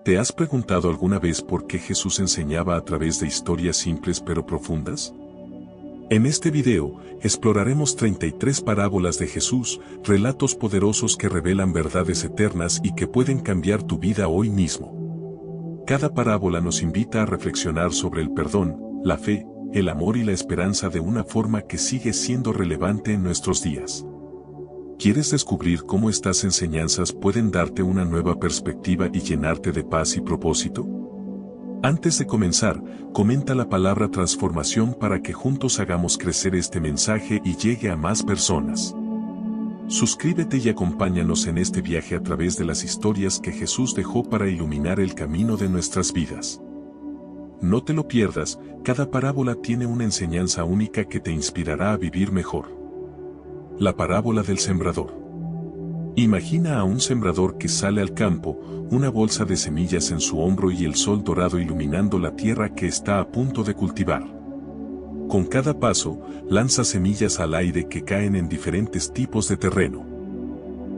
¿Te has preguntado alguna vez por qué Jesús enseñaba a través de historias simples pero profundas? En este video, exploraremos 33 parábolas de Jesús, relatos poderosos que revelan verdades eternas y que pueden cambiar tu vida hoy mismo. Cada parábola nos invita a reflexionar sobre el perdón, la fe, el amor y la esperanza de una forma que sigue siendo relevante en nuestros días. ¿Quieres descubrir cómo estas enseñanzas pueden darte una nueva perspectiva y llenarte de paz y propósito? Antes de comenzar, comenta la palabra transformación para que juntos hagamos crecer este mensaje y llegue a más personas. Suscríbete y acompáñanos en este viaje a través de las historias que Jesús dejó para iluminar el camino de nuestras vidas. No te lo pierdas, cada parábola tiene una enseñanza única que te inspirará a vivir mejor. La parábola del sembrador. Imagina a un sembrador que sale al campo, una bolsa de semillas en su hombro y el sol dorado iluminando la tierra que está a punto de cultivar. Con cada paso, lanza semillas al aire que caen en diferentes tipos de terreno.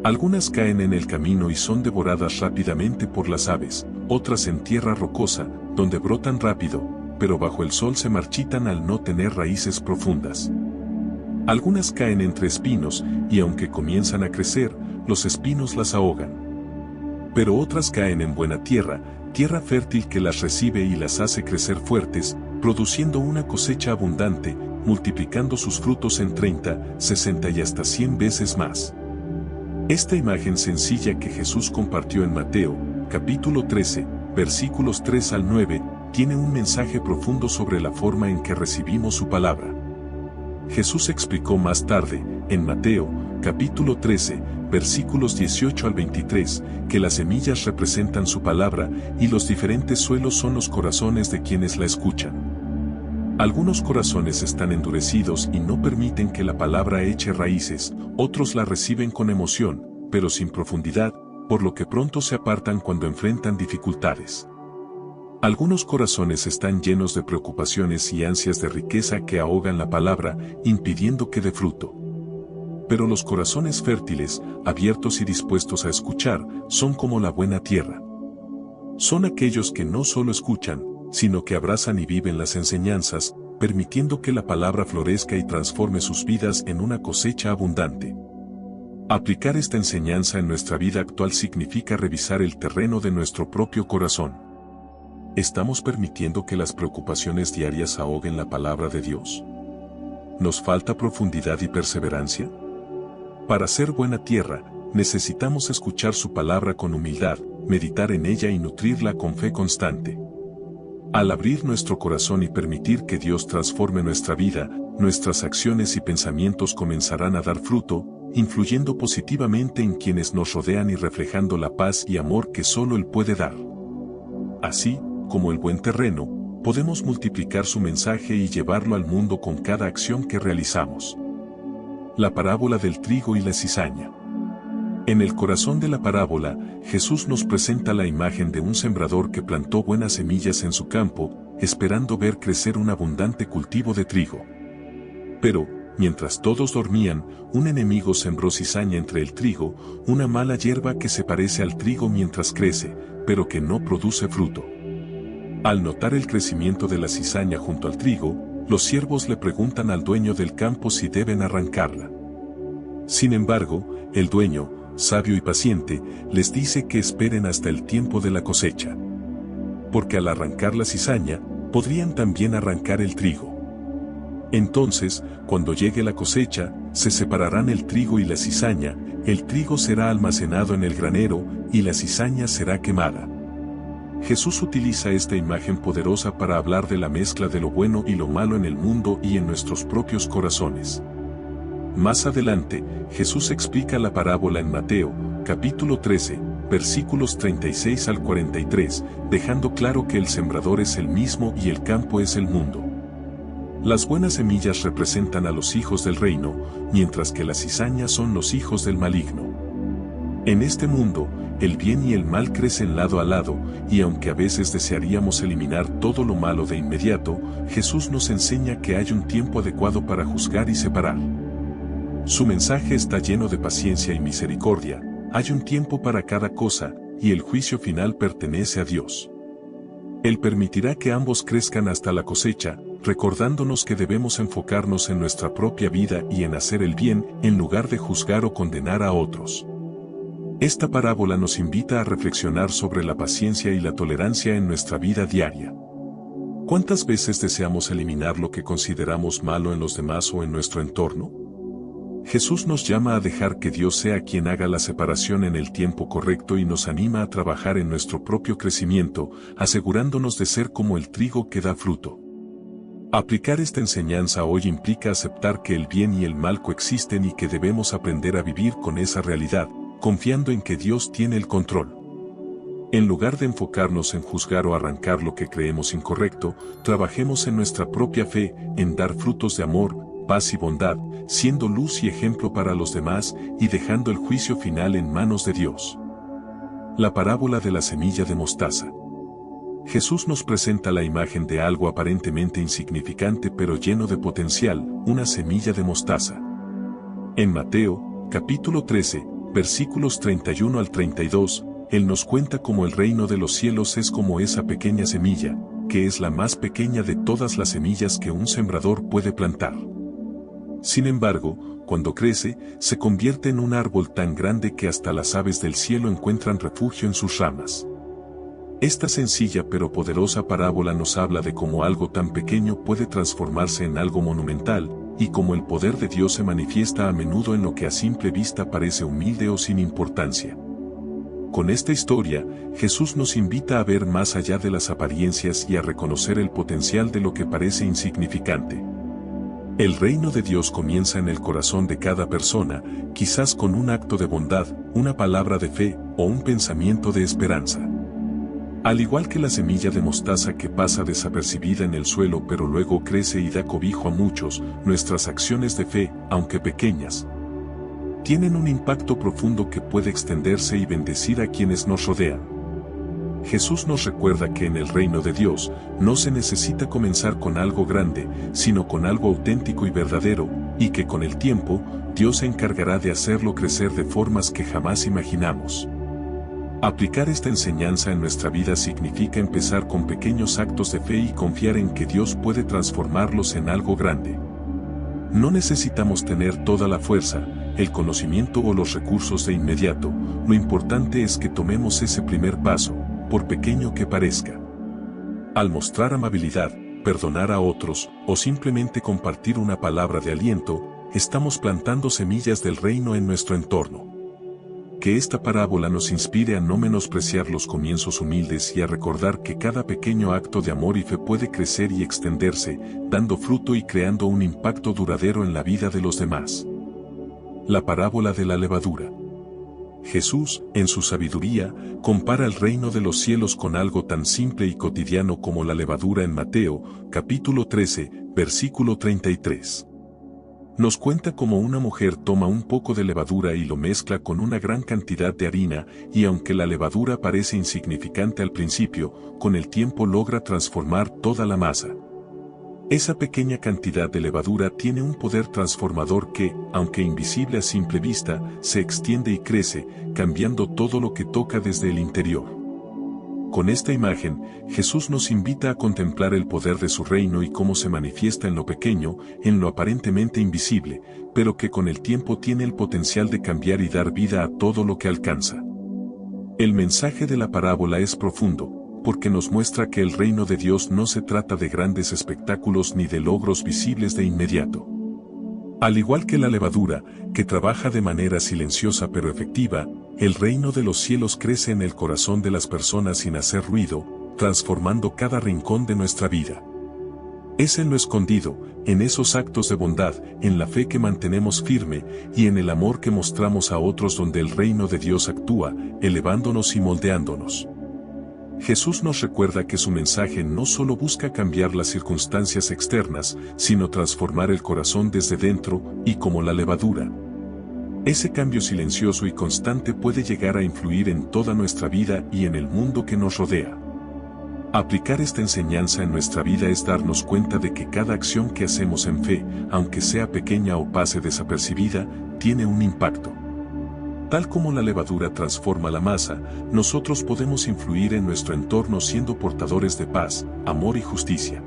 Algunas caen en el camino y son devoradas rápidamente por las aves, otras en tierra rocosa, donde brotan rápido, pero bajo el sol se marchitan al no tener raíces profundas. Algunas caen entre espinos, y aunque comienzan a crecer, los espinos las ahogan. Pero otras caen en buena tierra, tierra fértil que las recibe y las hace crecer fuertes, produciendo una cosecha abundante, multiplicando sus frutos en 30, 60 y hasta 100 veces más. Esta imagen sencilla que Jesús compartió en Mateo, capítulo 13, versículos 3 al 9, tiene un mensaje profundo sobre la forma en que recibimos su palabra. Jesús explicó más tarde, en Mateo, capítulo 13, versículos 18 al 23, que las semillas representan su palabra y los diferentes suelos son los corazones de quienes la escuchan. Algunos corazones están endurecidos y no permiten que la palabra eche raíces, otros la reciben con emoción, pero sin profundidad, por lo que pronto se apartan cuando enfrentan dificultades. Algunos corazones están llenos de preocupaciones y ansias de riqueza que ahogan la palabra, impidiendo que dé fruto. Pero los corazones fértiles, abiertos y dispuestos a escuchar, son como la buena tierra. Son aquellos que no solo escuchan, sino que abrazan y viven las enseñanzas, permitiendo que la palabra florezca y transforme sus vidas en una cosecha abundante. Aplicar esta enseñanza en nuestra vida actual significa revisar el terreno de nuestro propio corazón. ¿Estamos permitiendo que las preocupaciones diarias ahoguen la palabra de Dios? ¿Nos falta profundidad y perseverancia? Para ser buena tierra, necesitamos escuchar su palabra con humildad, meditar en ella y nutrirla con fe constante. Al abrir nuestro corazón y permitir que Dios transforme nuestra vida, nuestras acciones y pensamientos comenzarán a dar fruto, influyendo positivamente en quienes nos rodean y reflejando la paz y amor que solo Él puede dar. Así, como el buen terreno, podemos multiplicar su mensaje y llevarlo al mundo con cada acción que realizamos. La parábola del trigo y la cizaña. En el corazón de la parábola, Jesús nos presenta la imagen de un sembrador que plantó buenas semillas en su campo, esperando ver crecer un abundante cultivo de trigo. Pero, mientras todos dormían, un enemigo sembró cizaña entre el trigo, una mala hierba que se parece al trigo mientras crece, pero que no produce fruto. Al notar el crecimiento de la cizaña junto al trigo, los siervos le preguntan al dueño del campo si deben arrancarla. Sin embargo, el dueño, sabio y paciente, les dice que esperen hasta el tiempo de la cosecha. Porque al arrancar la cizaña, podrían también arrancar el trigo. Entonces, cuando llegue la cosecha, se separarán el trigo y la cizaña, el trigo será almacenado en el granero, y la cizaña será quemada. Jesús utiliza esta imagen poderosa para hablar de la mezcla de lo bueno y lo malo en el mundo y en nuestros propios corazones. Más adelante, Jesús explica la parábola en Mateo, capítulo 13, versículos 36 al 43, dejando claro que el sembrador es el mismo y el campo es el mundo. Las buenas semillas representan a los hijos del reino, mientras que las cizañas son los hijos del maligno. En este mundo, el bien y el mal crecen lado a lado, y aunque a veces desearíamos eliminar todo lo malo de inmediato, Jesús nos enseña que hay un tiempo adecuado para juzgar y separar. Su mensaje está lleno de paciencia y misericordia, hay un tiempo para cada cosa, y el juicio final pertenece a Dios. Él permitirá que ambos crezcan hasta la cosecha, recordándonos que debemos enfocarnos en nuestra propia vida y en hacer el bien, en lugar de juzgar o condenar a otros. Esta parábola nos invita a reflexionar sobre la paciencia y la tolerancia en nuestra vida diaria. ¿Cuántas veces deseamos eliminar lo que consideramos malo en los demás o en nuestro entorno? Jesús nos llama a dejar que Dios sea quien haga la separación en el tiempo correcto y nos anima a trabajar en nuestro propio crecimiento, asegurándonos de ser como el trigo que da fruto. Aplicar esta enseñanza hoy implica aceptar que el bien y el mal coexisten y que debemos aprender a vivir con esa realidad, confiando en que Dios tiene el control. En lugar de enfocarnos en juzgar o arrancar lo que creemos incorrecto, trabajemos en nuestra propia fe, en dar frutos de amor, paz y bondad, siendo luz y ejemplo para los demás y dejando el juicio final en manos de Dios. La parábola de la semilla de mostaza. Jesús nos presenta la imagen de algo aparentemente insignificante pero lleno de potencial, una semilla de mostaza. En Mateo, capítulo 13, versículos 31 al 32, Él nos cuenta cómo el reino de los cielos es como esa pequeña semilla, que es la más pequeña de todas las semillas que un sembrador puede plantar. Sin embargo, cuando crece, se convierte en un árbol tan grande que hasta las aves del cielo encuentran refugio en sus ramas. Esta sencilla pero poderosa parábola nos habla de cómo algo tan pequeño puede transformarse en algo monumental, y cómo el poder de Dios se manifiesta a menudo en lo que a simple vista parece humilde o sin importancia. Con esta historia, Jesús nos invita a ver más allá de las apariencias y a reconocer el potencial de lo que parece insignificante. El reino de Dios comienza en el corazón de cada persona, quizás con un acto de bondad, una palabra de fe o un pensamiento de esperanza. Al igual que la semilla de mostaza que pasa desapercibida en el suelo pero luego crece y da cobijo a muchos, nuestras acciones de fe, aunque pequeñas, tienen un impacto profundo que puede extenderse y bendecir a quienes nos rodean. Jesús nos recuerda que en el reino de Dios no se necesita comenzar con algo grande, sino con algo auténtico y verdadero, y que con el tiempo, Dios se encargará de hacerlo crecer de formas que jamás imaginamos. Aplicar esta enseñanza en nuestra vida significa empezar con pequeños actos de fe y confiar en que Dios puede transformarlos en algo grande. No necesitamos tener toda la fuerza, el conocimiento o los recursos de inmediato, lo importante es que tomemos ese primer paso, por pequeño que parezca. Al mostrar amabilidad, perdonar a otros, o simplemente compartir una palabra de aliento, estamos plantando semillas del reino en nuestro entorno. Que esta parábola nos inspire a no menospreciar los comienzos humildes y a recordar que cada pequeño acto de amor y fe puede crecer y extenderse, dando fruto y creando un impacto duradero en la vida de los demás. La parábola de la levadura. Jesús, en su sabiduría, compara el reino de los cielos con algo tan simple y cotidiano como la levadura en Mateo, capítulo 13, versículo 33. Nos cuenta cómo una mujer toma un poco de levadura y lo mezcla con una gran cantidad de harina, y aunque la levadura parece insignificante al principio, con el tiempo logra transformar toda la masa. Esa pequeña cantidad de levadura tiene un poder transformador que, aunque invisible a simple vista, se extiende y crece, cambiando todo lo que toca desde el interior. Con esta imagen, Jesús nos invita a contemplar el poder de su reino y cómo se manifiesta en lo pequeño, en lo aparentemente invisible, pero que con el tiempo tiene el potencial de cambiar y dar vida a todo lo que alcanza. El mensaje de la parábola es profundo, porque nos muestra que el reino de Dios no se trata de grandes espectáculos ni de logros visibles de inmediato. Al igual que la levadura, que trabaja de manera silenciosa pero efectiva, el reino de los cielos crece en el corazón de las personas sin hacer ruido, transformando cada rincón de nuestra vida. Es en lo escondido, en esos actos de bondad, en la fe que mantenemos firme y en el amor que mostramos a otros donde el reino de Dios actúa, elevándonos y moldeándonos. Jesús nos recuerda que su mensaje no solo busca cambiar las circunstancias externas, sino transformar el corazón desde dentro, y como la levadura. Ese cambio silencioso y constante puede llegar a influir en toda nuestra vida y en el mundo que nos rodea. Aplicar esta enseñanza en nuestra vida es darnos cuenta de que cada acción que hacemos en fe, aunque sea pequeña o pase desapercibida, tiene un impacto. Tal como la levadura transforma la masa, nosotros podemos influir en nuestro entorno siendo portadores de paz, amor y justicia.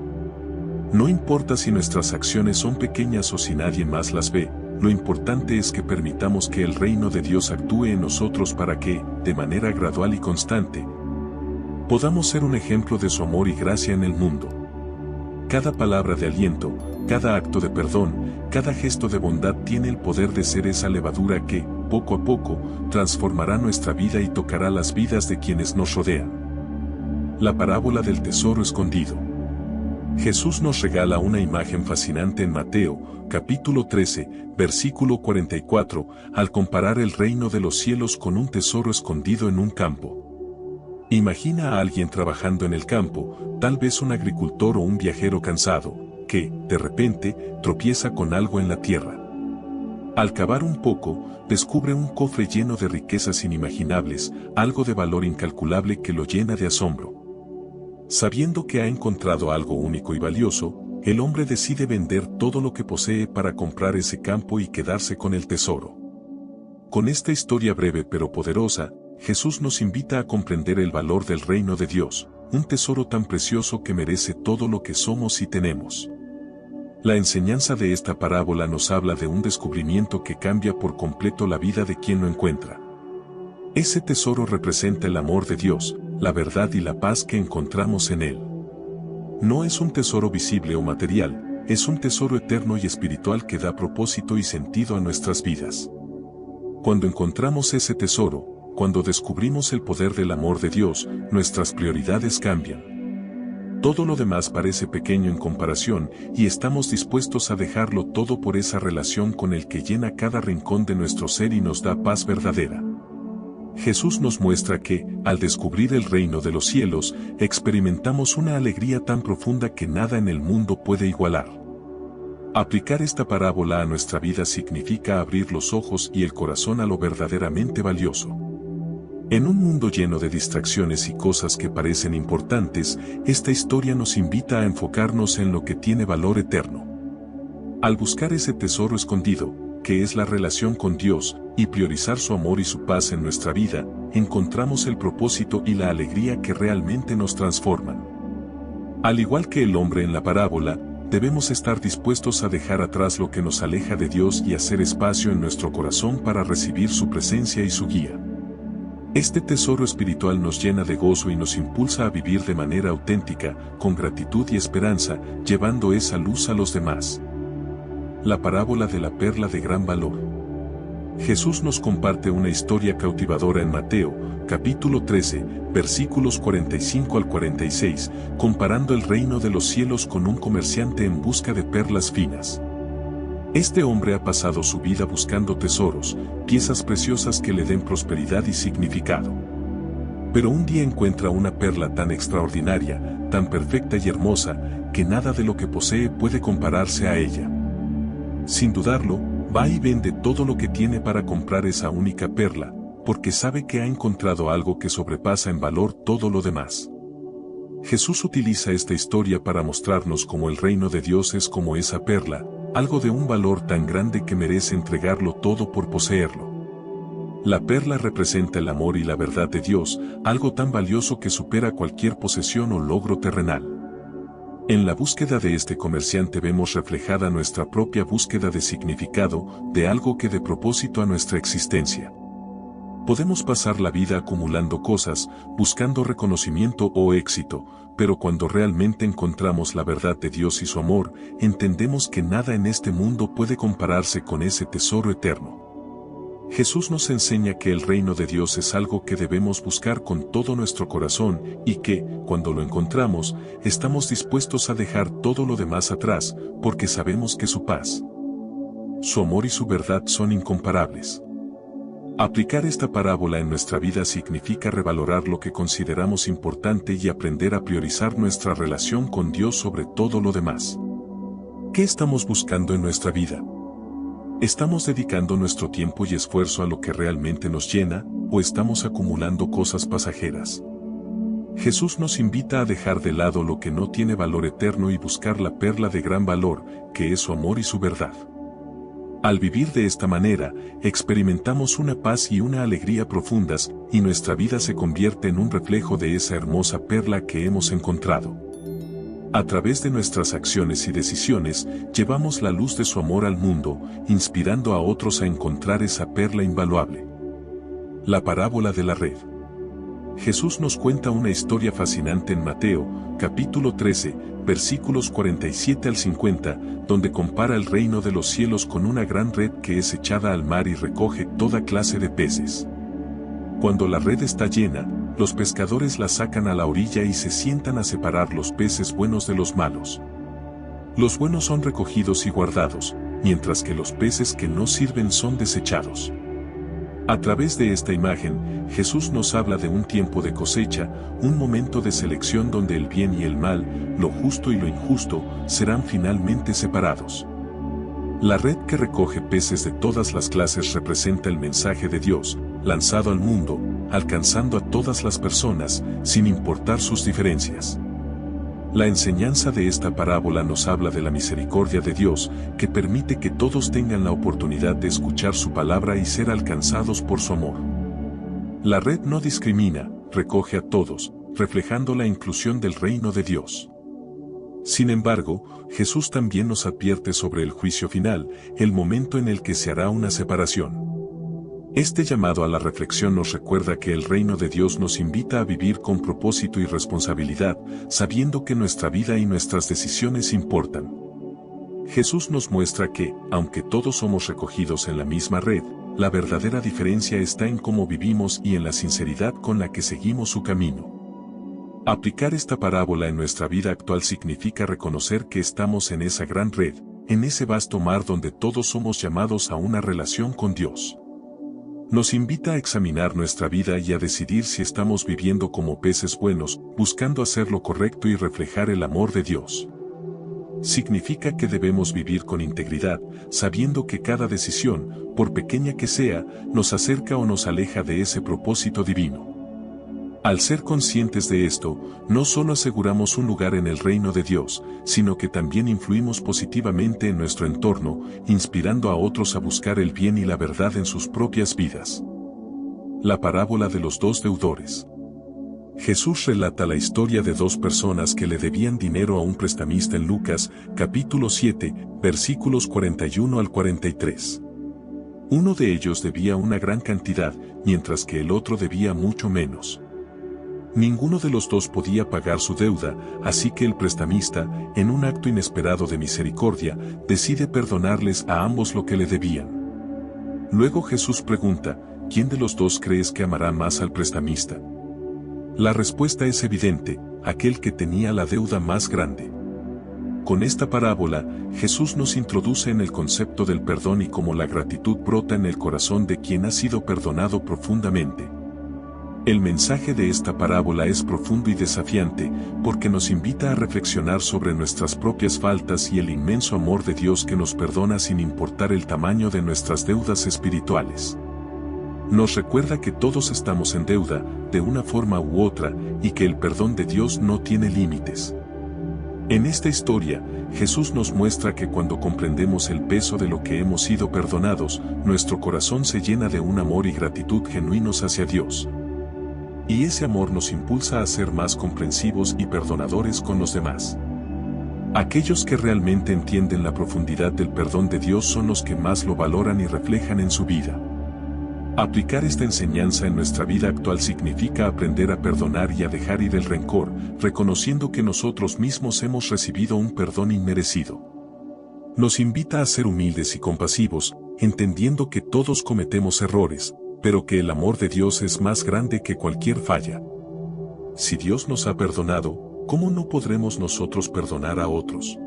No importa si nuestras acciones son pequeñas o si nadie más las ve, lo importante es que permitamos que el reino de Dios actúe en nosotros para que, de manera gradual y constante, podamos ser un ejemplo de su amor y gracia en el mundo. Cada palabra de aliento, cada acto de perdón, cada gesto de bondad tiene el poder de ser esa levadura que, poco a poco, transformará nuestra vida y tocará las vidas de quienes nos rodean. La parábola del tesoro escondido. Jesús nos regala una imagen fascinante en Mateo, capítulo 13, versículo 44, al comparar el reino de los cielos con un tesoro escondido en un campo. Imagina a alguien trabajando en el campo, tal vez un agricultor o un viajero cansado, que, de repente, tropieza con algo en la tierra. Al cavar un poco, descubre un cofre lleno de riquezas inimaginables, algo de valor incalculable que lo llena de asombro. Sabiendo que ha encontrado algo único y valioso, el hombre decide vender todo lo que posee para comprar ese campo y quedarse con el tesoro. Con esta historia breve pero poderosa, Jesús nos invita a comprender el valor del reino de Dios, un tesoro tan precioso que merece todo lo que somos y tenemos. La enseñanza de esta parábola nos habla de un descubrimiento que cambia por completo la vida de quien lo encuentra. Ese tesoro representa el amor de Dios, la verdad y la paz que encontramos en Él. No es un tesoro visible o material, es un tesoro eterno y espiritual que da propósito y sentido a nuestras vidas. Cuando encontramos ese tesoro, cuando descubrimos el poder del amor de Dios, nuestras prioridades cambian. Todo lo demás parece pequeño en comparación y estamos dispuestos a dejarlo todo por esa relación con el que llena cada rincón de nuestro ser y nos da paz verdadera. Jesús nos muestra que, al descubrir el reino de los cielos, experimentamos una alegría tan profunda que nada en el mundo puede igualar. Aplicar esta parábola a nuestra vida significa abrir los ojos y el corazón a lo verdaderamente valioso. En un mundo lleno de distracciones y cosas que parecen importantes, esta historia nos invita a enfocarnos en lo que tiene valor eterno. Al buscar ese tesoro escondido, que es la relación con Dios, y priorizar su amor y su paz en nuestra vida, encontramos el propósito y la alegría que realmente nos transforman. Al igual que el hombre en la parábola, debemos estar dispuestos a dejar atrás lo que nos aleja de Dios y hacer espacio en nuestro corazón para recibir su presencia y su guía. Este tesoro espiritual nos llena de gozo y nos impulsa a vivir de manera auténtica, con gratitud y esperanza, llevando esa luz a los demás. La parábola de la perla de gran valor. Jesús nos comparte una historia cautivadora en Mateo, capítulo 13, versículos 45 al 46, comparando el reino de los cielos con un comerciante en busca de perlas finas. Este hombre ha pasado su vida buscando tesoros, piezas preciosas que le den prosperidad y significado. Pero un día encuentra una perla tan extraordinaria, tan perfecta y hermosa, que nada de lo que posee puede compararse a ella. Sin dudarlo, va y vende todo lo que tiene para comprar esa única perla, porque sabe que ha encontrado algo que sobrepasa en valor todo lo demás. Jesús utiliza esta historia para mostrarnos cómo el reino de Dios es como esa perla, algo de un valor tan grande que merece entregarlo todo por poseerlo. La perla representa el amor y la verdad de Dios, algo tan valioso que supera cualquier posesión o logro terrenal. En la búsqueda de este comerciante vemos reflejada nuestra propia búsqueda de significado, de algo que dé propósito a nuestra existencia. Podemos pasar la vida acumulando cosas, buscando reconocimiento o éxito, pero cuando realmente encontramos la verdad de Dios y su amor, entendemos que nada en este mundo puede compararse con ese tesoro eterno. Jesús nos enseña que el reino de Dios es algo que debemos buscar con todo nuestro corazón y que, cuando lo encontramos, estamos dispuestos a dejar todo lo demás atrás, porque sabemos que su paz, su amor y su verdad son incomparables. Aplicar esta parábola en nuestra vida significa revalorar lo que consideramos importante y aprender a priorizar nuestra relación con Dios sobre todo lo demás. ¿Qué estamos buscando en nuestra vida? ¿Estamos dedicando nuestro tiempo y esfuerzo a lo que realmente nos llena, o estamos acumulando cosas pasajeras? Jesús nos invita a dejar de lado lo que no tiene valor eterno y buscar la perla de gran valor, que es su amor y su verdad. Al vivir de esta manera, experimentamos una paz y una alegría profundas, y nuestra vida se convierte en un reflejo de esa hermosa perla que hemos encontrado. A través de nuestras acciones y decisiones, llevamos la luz de su amor al mundo, inspirando a otros a encontrar esa perla invaluable. La parábola de la red. Jesús nos cuenta una historia fascinante en Mateo, capítulo 13, versículos 47 al 50, donde compara el reino de los cielos con una gran red que es echada al mar y recoge toda clase de peces. Cuando la red está llena, los pescadores la sacan a la orilla y se sientan a separar los peces buenos de los malos. Los buenos son recogidos y guardados, mientras que los peces que no sirven son desechados. A través de esta imagen, Jesús nos habla de un tiempo de cosecha, un momento de selección donde el bien y el mal, lo justo y lo injusto, serán finalmente separados. La red que recoge peces de todas las clases representa el mensaje de Dios, lanzado al mundo, alcanzando a todas las personas, sin importar sus diferencias. La enseñanza de esta parábola nos habla de la misericordia de Dios, que permite que todos tengan la oportunidad de escuchar su palabra y ser alcanzados por su amor. La red no discrimina, recoge a todos, reflejando la inclusión del reino de Dios. Sin embargo, Jesús también nos advierte sobre el juicio final, el momento en el que se hará una separación. Este llamado a la reflexión nos recuerda que el reino de Dios nos invita a vivir con propósito y responsabilidad, sabiendo que nuestra vida y nuestras decisiones importan. Jesús nos muestra que, aunque todos somos recogidos en la misma red, la verdadera diferencia está en cómo vivimos y en la sinceridad con la que seguimos su camino. Aplicar esta parábola en nuestra vida actual significa reconocer que estamos en esa gran red, en ese vasto mar donde todos somos llamados a una relación con Dios. Nos invita a examinar nuestra vida y a decidir si estamos viviendo como peces buenos, buscando hacer lo correcto y reflejar el amor de Dios. Significa que debemos vivir con integridad, sabiendo que cada decisión, por pequeña que sea, nos acerca o nos aleja de ese propósito divino. Al ser conscientes de esto, no solo aseguramos un lugar en el reino de Dios, sino que también influimos positivamente en nuestro entorno, inspirando a otros a buscar el bien y la verdad en sus propias vidas. La parábola de los dos deudores. Jesús relata la historia de dos personas que le debían dinero a un prestamista en Lucas, capítulo 7, versículos 41 al 43. Uno de ellos debía una gran cantidad, mientras que el otro debía mucho menos. Ninguno de los dos podía pagar su deuda, así que el prestamista, en un acto inesperado de misericordia, decide perdonarles a ambos lo que le debían. Luego Jesús pregunta, ¿quién de los dos crees que amará más al prestamista? La respuesta es evidente, aquel que tenía la deuda más grande. Con esta parábola, Jesús nos introduce en el concepto del perdón y cómo la gratitud brota en el corazón de quien ha sido perdonado profundamente. El mensaje de esta parábola es profundo y desafiante, porque nos invita a reflexionar sobre nuestras propias faltas y el inmenso amor de Dios que nos perdona sin importar el tamaño de nuestras deudas espirituales. Nos recuerda que todos estamos en deuda, de una forma u otra, y que el perdón de Dios no tiene límites. En esta historia, Jesús nos muestra que cuando comprendemos el peso de lo que hemos sido perdonados, nuestro corazón se llena de un amor y gratitud genuinos hacia Dios. Y ese amor nos impulsa a ser más comprensivos y perdonadores con los demás. Aquellos que realmente entienden la profundidad del perdón de Dios son los que más lo valoran y reflejan en su vida. Aplicar esta enseñanza en nuestra vida actual significa aprender a perdonar y a dejar ir el rencor, reconociendo que nosotros mismos hemos recibido un perdón inmerecido. Nos invita a ser humildes y compasivos, entendiendo que todos cometemos errores, pero que el amor de Dios es más grande que cualquier falla. Si Dios nos ha perdonado, ¿cómo no podremos nosotros perdonar a otros?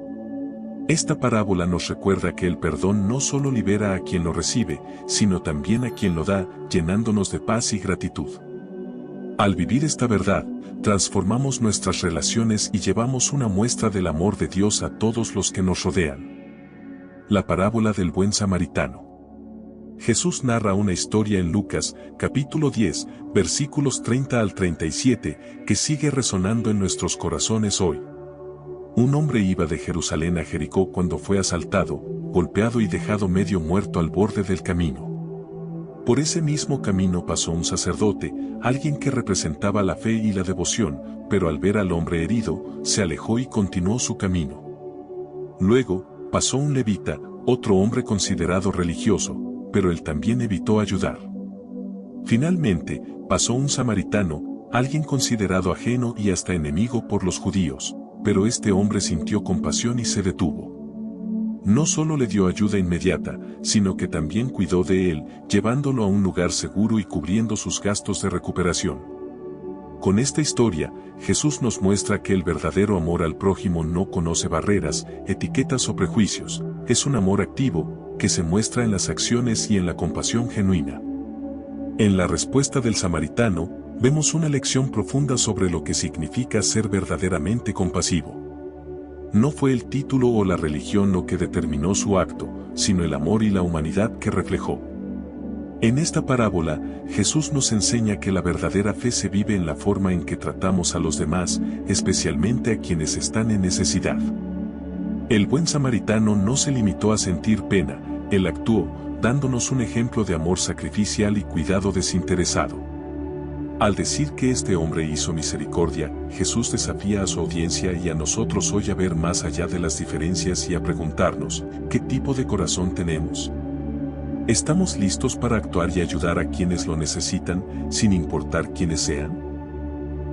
Esta parábola nos recuerda que el perdón no solo libera a quien lo recibe, sino también a quien lo da, llenándonos de paz y gratitud. Al vivir esta verdad, transformamos nuestras relaciones y llevamos una muestra del amor de Dios a todos los que nos rodean. La parábola del buen samaritano. Jesús narra una historia en Lucas, capítulo 10, versículos 30 al 37, que sigue resonando en nuestros corazones hoy. Un hombre iba de Jerusalén a Jericó cuando fue asaltado, golpeado y dejado medio muerto al borde del camino. Por ese mismo camino pasó un sacerdote, alguien que representaba la fe y la devoción, pero al ver al hombre herido, se alejó y continuó su camino. Luego, pasó un levita, otro hombre considerado religioso, pero él también evitó ayudar. Finalmente, pasó un samaritano, alguien considerado ajeno y hasta enemigo por los judíos, pero este hombre sintió compasión y se detuvo. No solo le dio ayuda inmediata, sino que también cuidó de él, llevándolo a un lugar seguro y cubriendo sus gastos de recuperación. Con esta historia, Jesús nos muestra que el verdadero amor al prójimo no conoce barreras, etiquetas o prejuicios, es un amor activo, que se muestra en las acciones y en la compasión genuina. En la respuesta del samaritano, vemos una lección profunda sobre lo que significa ser verdaderamente compasivo. No fue el título o la religión lo que determinó su acto, sino el amor y la humanidad que reflejó. En esta parábola, Jesús nos enseña que la verdadera fe se vive en la forma en que tratamos a los demás, especialmente a quienes están en necesidad. El buen samaritano no se limitó a sentir pena, él actuó, dándonos un ejemplo de amor sacrificial y cuidado desinteresado. Al decir que este hombre hizo misericordia, Jesús desafía a su audiencia y a nosotros hoy a ver más allá de las diferencias y a preguntarnos, ¿qué tipo de corazón tenemos? ¿Estamos listos para actuar y ayudar a quienes lo necesitan, sin importar quiénes sean?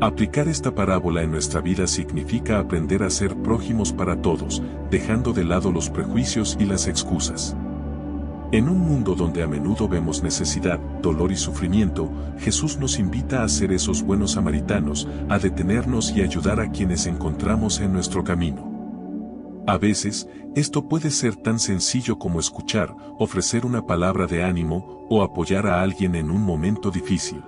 Aplicar esta parábola en nuestra vida significa aprender a ser prójimos para todos, dejando de lado los prejuicios y las excusas. En un mundo donde a menudo vemos necesidad, dolor y sufrimiento, Jesús nos invita a ser esos buenos samaritanos, a detenernos y ayudar a quienes encontramos en nuestro camino. A veces, esto puede ser tan sencillo como escuchar, ofrecer una palabra de ánimo, o apoyar a alguien en un momento difícil.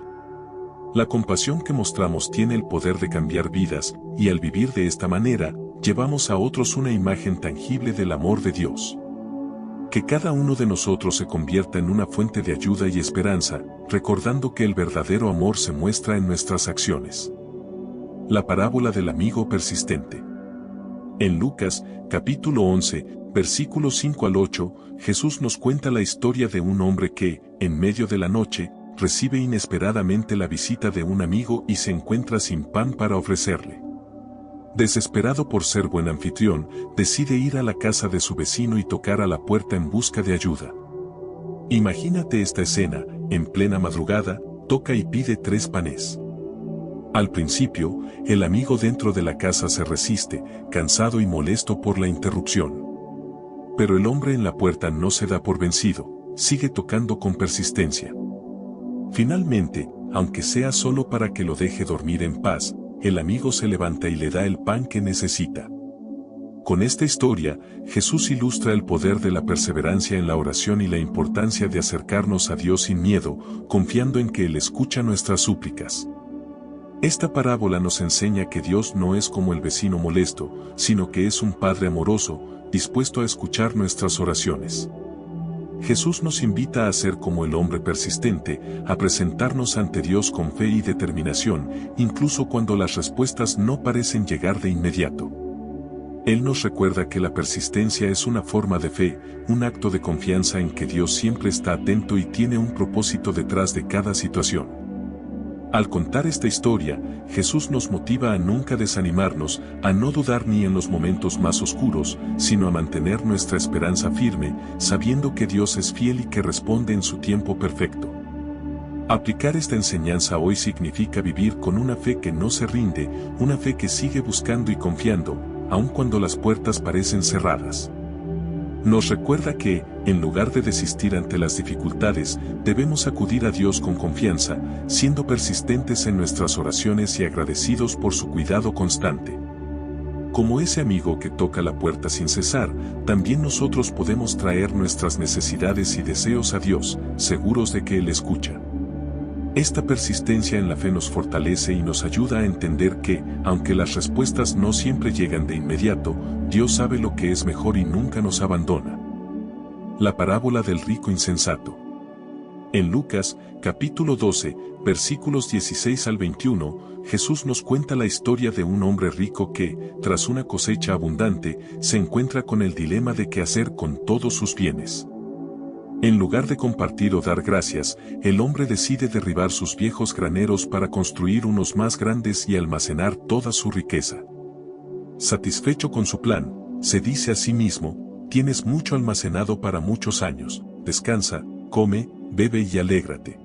La compasión que mostramos tiene el poder de cambiar vidas, y al vivir de esta manera, llevamos a otros una imagen tangible del amor de Dios. Que cada uno de nosotros se convierta en una fuente de ayuda y esperanza, recordando que el verdadero amor se muestra en nuestras acciones. La parábola del amigo persistente. En Lucas, capítulo 11, versículos 5 al 8, Jesús nos cuenta la historia de un hombre que, en medio de la noche, recibe inesperadamente la visita de un amigo y se encuentra sin pan para ofrecerle. Desesperado por ser buen anfitrión, decide ir a la casa de su vecino y tocar a la puerta en busca de ayuda. Imagínate esta escena, en plena madrugada, toca y pide 3 panes. Al principio, el amigo dentro de la casa se resiste, cansado y molesto por la interrupción. Pero el hombre en la puerta no se da por vencido, sigue tocando con persistencia. Finalmente, aunque sea solo para que lo deje dormir en paz, el amigo se levanta y le da el pan que necesita. Con esta historia, Jesús ilustra el poder de la perseverancia en la oración y la importancia de acercarnos a Dios sin miedo, confiando en que Él escucha nuestras súplicas. Esta parábola nos enseña que Dios no es como el vecino molesto, sino que es un Padre amoroso, dispuesto a escuchar nuestras oraciones. Jesús nos invita a ser como el hombre persistente, a presentarnos ante Dios con fe y determinación, incluso cuando las respuestas no parecen llegar de inmediato. Él nos recuerda que la persistencia es una forma de fe, un acto de confianza en que Dios siempre está atento y tiene un propósito detrás de cada situación. Al contar esta historia, Jesús nos motiva a nunca desanimarnos, a no dudar ni en los momentos más oscuros, sino a mantener nuestra esperanza firme, sabiendo que Dios es fiel y que responde en su tiempo perfecto. Aplicar esta enseñanza hoy significa vivir con una fe que no se rinde, una fe que sigue buscando y confiando, aun cuando las puertas parecen cerradas. Nos recuerda que, en lugar de desistir ante las dificultades, debemos acudir a Dios con confianza, siendo persistentes en nuestras oraciones y agradecidos por su cuidado constante. Como ese amigo que toca la puerta sin cesar, también nosotros podemos traer nuestras necesidades y deseos a Dios, seguros de que Él escucha. Esta persistencia en la fe nos fortalece y nos ayuda a entender que, aunque las respuestas no siempre llegan de inmediato, Dios sabe lo que es mejor y nunca nos abandona. La parábola del rico insensato. En Lucas, capítulo 12, versículos 16 al 21, Jesús nos cuenta la historia de un hombre rico que, tras una cosecha abundante, se encuentra con el dilema de qué hacer con todos sus bienes. En lugar de compartir o dar gracias, el hombre decide derribar sus viejos graneros para construir unos más grandes y almacenar toda su riqueza. Satisfecho con su plan, se dice a sí mismo: tienes mucho almacenado para muchos años, descansa, come, bebe y alégrate.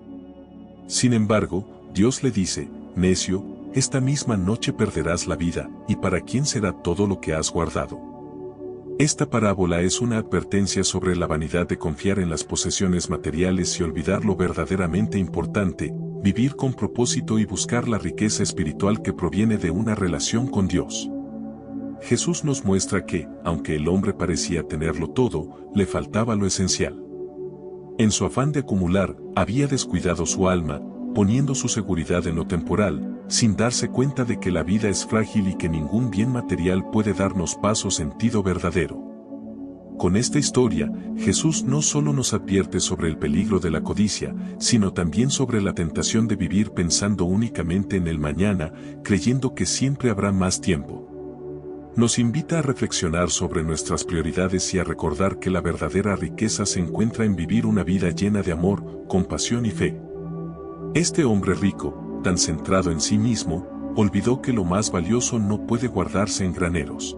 Sin embargo, Dios le dice: necio, esta misma noche perderás la vida, ¿y para quién será todo lo que has guardado? Esta parábola es una advertencia sobre la vanidad de confiar en las posesiones materiales y olvidar lo verdaderamente importante, vivir con propósito y buscar la riqueza espiritual que proviene de una relación con Dios. Jesús nos muestra que, aunque el hombre parecía tenerlo todo, le faltaba lo esencial. En su afán de acumular, había descuidado su alma, poniendo su seguridad en lo temporal, sin darse cuenta de que la vida es frágil y que ningún bien material puede darnos paz o sentido verdadero. Con esta historia, Jesús no solo nos advierte sobre el peligro de la codicia, sino también sobre la tentación de vivir pensando únicamente en el mañana, creyendo que siempre habrá más tiempo. Nos invita a reflexionar sobre nuestras prioridades y a recordar que la verdadera riqueza se encuentra en vivir una vida llena de amor, compasión y fe. Este hombre rico, tan centrado en sí mismo, olvidó que lo más valioso no puede guardarse en graneros.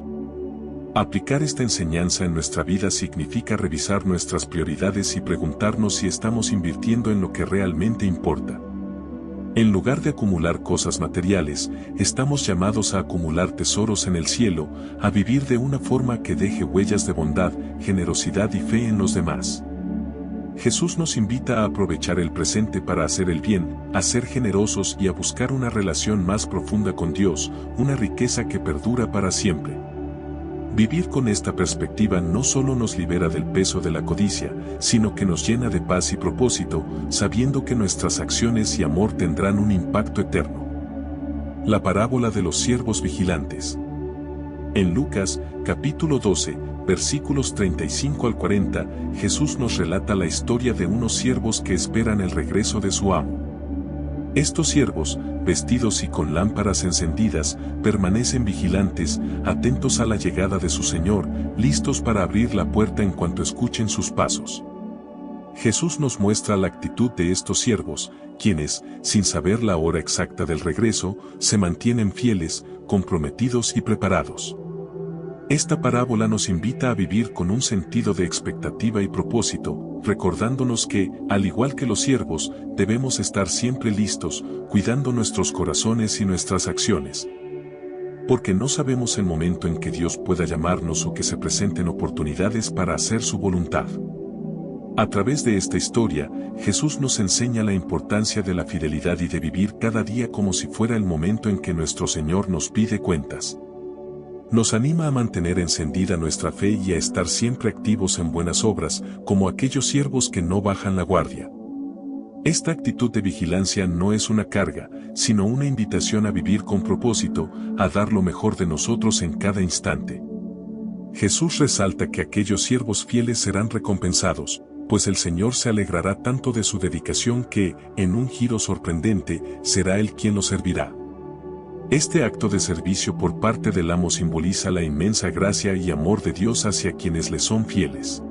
Aplicar esta enseñanza en nuestra vida significa revisar nuestras prioridades y preguntarnos si estamos invirtiendo en lo que realmente importa. En lugar de acumular cosas materiales, estamos llamados a acumular tesoros en el cielo, a vivir de una forma que deje huellas de bondad, generosidad y fe en los demás. Jesús nos invita a aprovechar el presente para hacer el bien, a ser generosos y a buscar una relación más profunda con Dios, una riqueza que perdura para siempre. Vivir con esta perspectiva no solo nos libera del peso de la codicia, sino que nos llena de paz y propósito, sabiendo que nuestras acciones y amor tendrán un impacto eterno. La parábola de los siervos vigilantes. En Lucas, capítulo 12, versículos 35 al 40, Jesús nos relata la historia de unos siervos que esperan el regreso de su amo. Estos siervos, vestidos y con lámparas encendidas, permanecen vigilantes, atentos a la llegada de su Señor, listos para abrir la puerta en cuanto escuchen sus pasos. Jesús nos muestra la actitud de estos siervos, quienes, sin saber la hora exacta del regreso, se mantienen fieles, comprometidos y preparados. Esta parábola nos invita a vivir con un sentido de expectativa y propósito, recordándonos que, al igual que los siervos, debemos estar siempre listos, cuidando nuestros corazones y nuestras acciones. Porque no sabemos el momento en que Dios pueda llamarnos o que se presenten oportunidades para hacer su voluntad. A través de esta historia, Jesús nos enseña la importancia de la fidelidad y de vivir cada día como si fuera el momento en que nuestro Señor nos pide cuentas. Nos anima a mantener encendida nuestra fe y a estar siempre activos en buenas obras, como aquellos siervos que no bajan la guardia. Esta actitud de vigilancia no es una carga, sino una invitación a vivir con propósito, a dar lo mejor de nosotros en cada instante. Jesús resalta que aquellos siervos fieles serán recompensados, pues el Señor se alegrará tanto de su dedicación que, en un giro sorprendente, será Él quien los servirá. Este acto de servicio por parte del amo simboliza la inmensa gracia y amor de Dios hacia quienes le son fieles.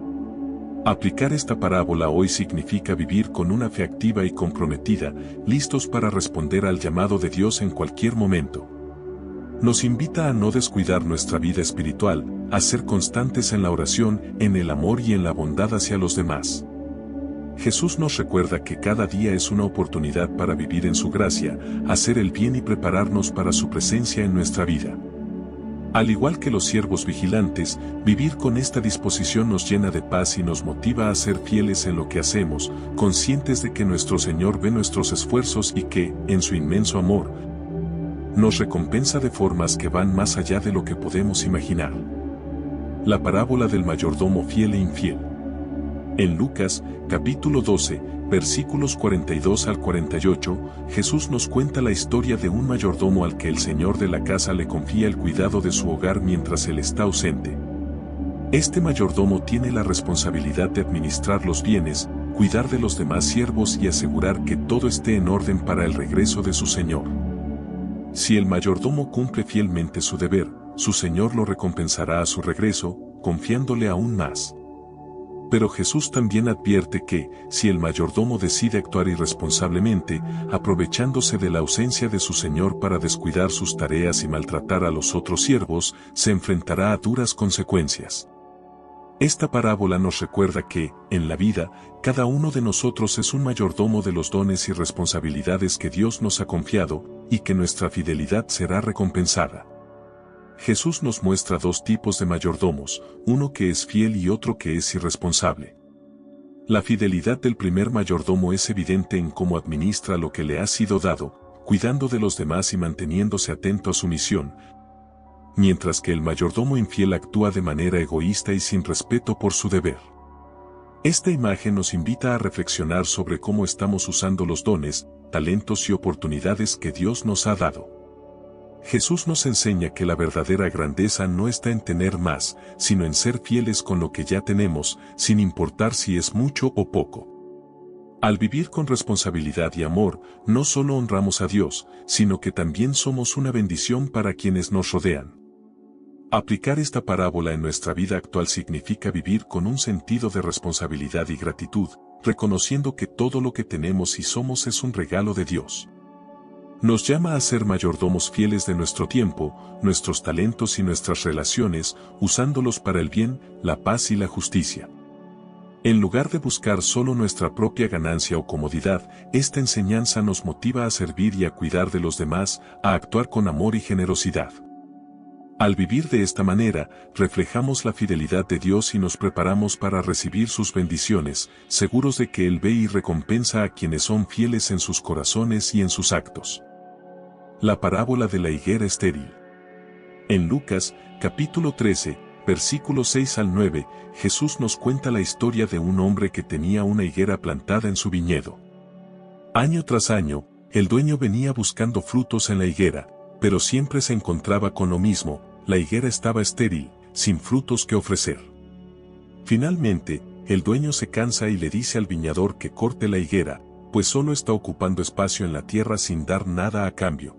Aplicar esta parábola hoy significa vivir con una fe activa y comprometida, listos para responder al llamado de Dios en cualquier momento. Nos invita a no descuidar nuestra vida espiritual, a ser constantes en la oración, en el amor y en la bondad hacia los demás. Jesús nos recuerda que cada día es una oportunidad para vivir en su gracia, hacer el bien y prepararnos para su presencia en nuestra vida. Al igual que los siervos vigilantes, vivir con esta disposición nos llena de paz y nos motiva a ser fieles en lo que hacemos, conscientes de que nuestro Señor ve nuestros esfuerzos y que, en su inmenso amor, nos recompensa de formas que van más allá de lo que podemos imaginar. La parábola del mayordomo fiel e infiel. En Lucas, capítulo 12, versículos 42 al 48, Jesús nos cuenta la historia de un mayordomo al que el señor de la casa le confía el cuidado de su hogar mientras él está ausente. Este mayordomo tiene la responsabilidad de administrar los bienes, cuidar de los demás siervos y asegurar que todo esté en orden para el regreso de su señor. Si el mayordomo cumple fielmente su deber, su señor lo recompensará a su regreso, confiándole aún más. Pero Jesús también advierte que, si el mayordomo decide actuar irresponsablemente, aprovechándose de la ausencia de su señor para descuidar sus tareas y maltratar a los otros siervos, se enfrentará a duras consecuencias. Esta parábola nos recuerda que, en la vida, cada uno de nosotros es un mayordomo de los dones y responsabilidades que Dios nos ha confiado, y que nuestra fidelidad será recompensada. Jesús nos muestra dos tipos de mayordomos, uno que es fiel y otro que es irresponsable. La fidelidad del primer mayordomo es evidente en cómo administra lo que le ha sido dado, cuidando de los demás y manteniéndose atento a su misión, mientras que el mayordomo infiel actúa de manera egoísta y sin respeto por su deber. Esta imagen nos invita a reflexionar sobre cómo estamos usando los dones, talentos y oportunidades que Dios nos ha dado. Jesús nos enseña que la verdadera grandeza no está en tener más, sino en ser fieles con lo que ya tenemos, sin importar si es mucho o poco. Al vivir con responsabilidad y amor, no solo honramos a Dios, sino que también somos una bendición para quienes nos rodean. Aplicar esta parábola en nuestra vida actual significa vivir con un sentido de responsabilidad y gratitud, reconociendo que todo lo que tenemos y somos es un regalo de Dios. Nos llama a ser mayordomos fieles de nuestro tiempo, nuestros talentos y nuestras relaciones, usándolos para el bien, la paz y la justicia. En lugar de buscar solo nuestra propia ganancia o comodidad, esta enseñanza nos motiva a servir y a cuidar de los demás, a actuar con amor y generosidad. Al vivir de esta manera, reflejamos la fidelidad de Dios y nos preparamos para recibir sus bendiciones, seguros de que Él ve y recompensa a quienes son fieles en sus corazones y en sus actos. La parábola de la higuera estéril. En Lucas, capítulo 13, versículos 6 al 9, Jesús nos cuenta la historia de un hombre que tenía una higuera plantada en su viñedo. Año tras año, el dueño venía buscando frutos en la higuera, pero siempre se encontraba con lo mismo: la higuera estaba estéril, sin frutos que ofrecer. Finalmente, el dueño se cansa y le dice al viñador que corte la higuera, pues solo está ocupando espacio en la tierra sin dar nada a cambio.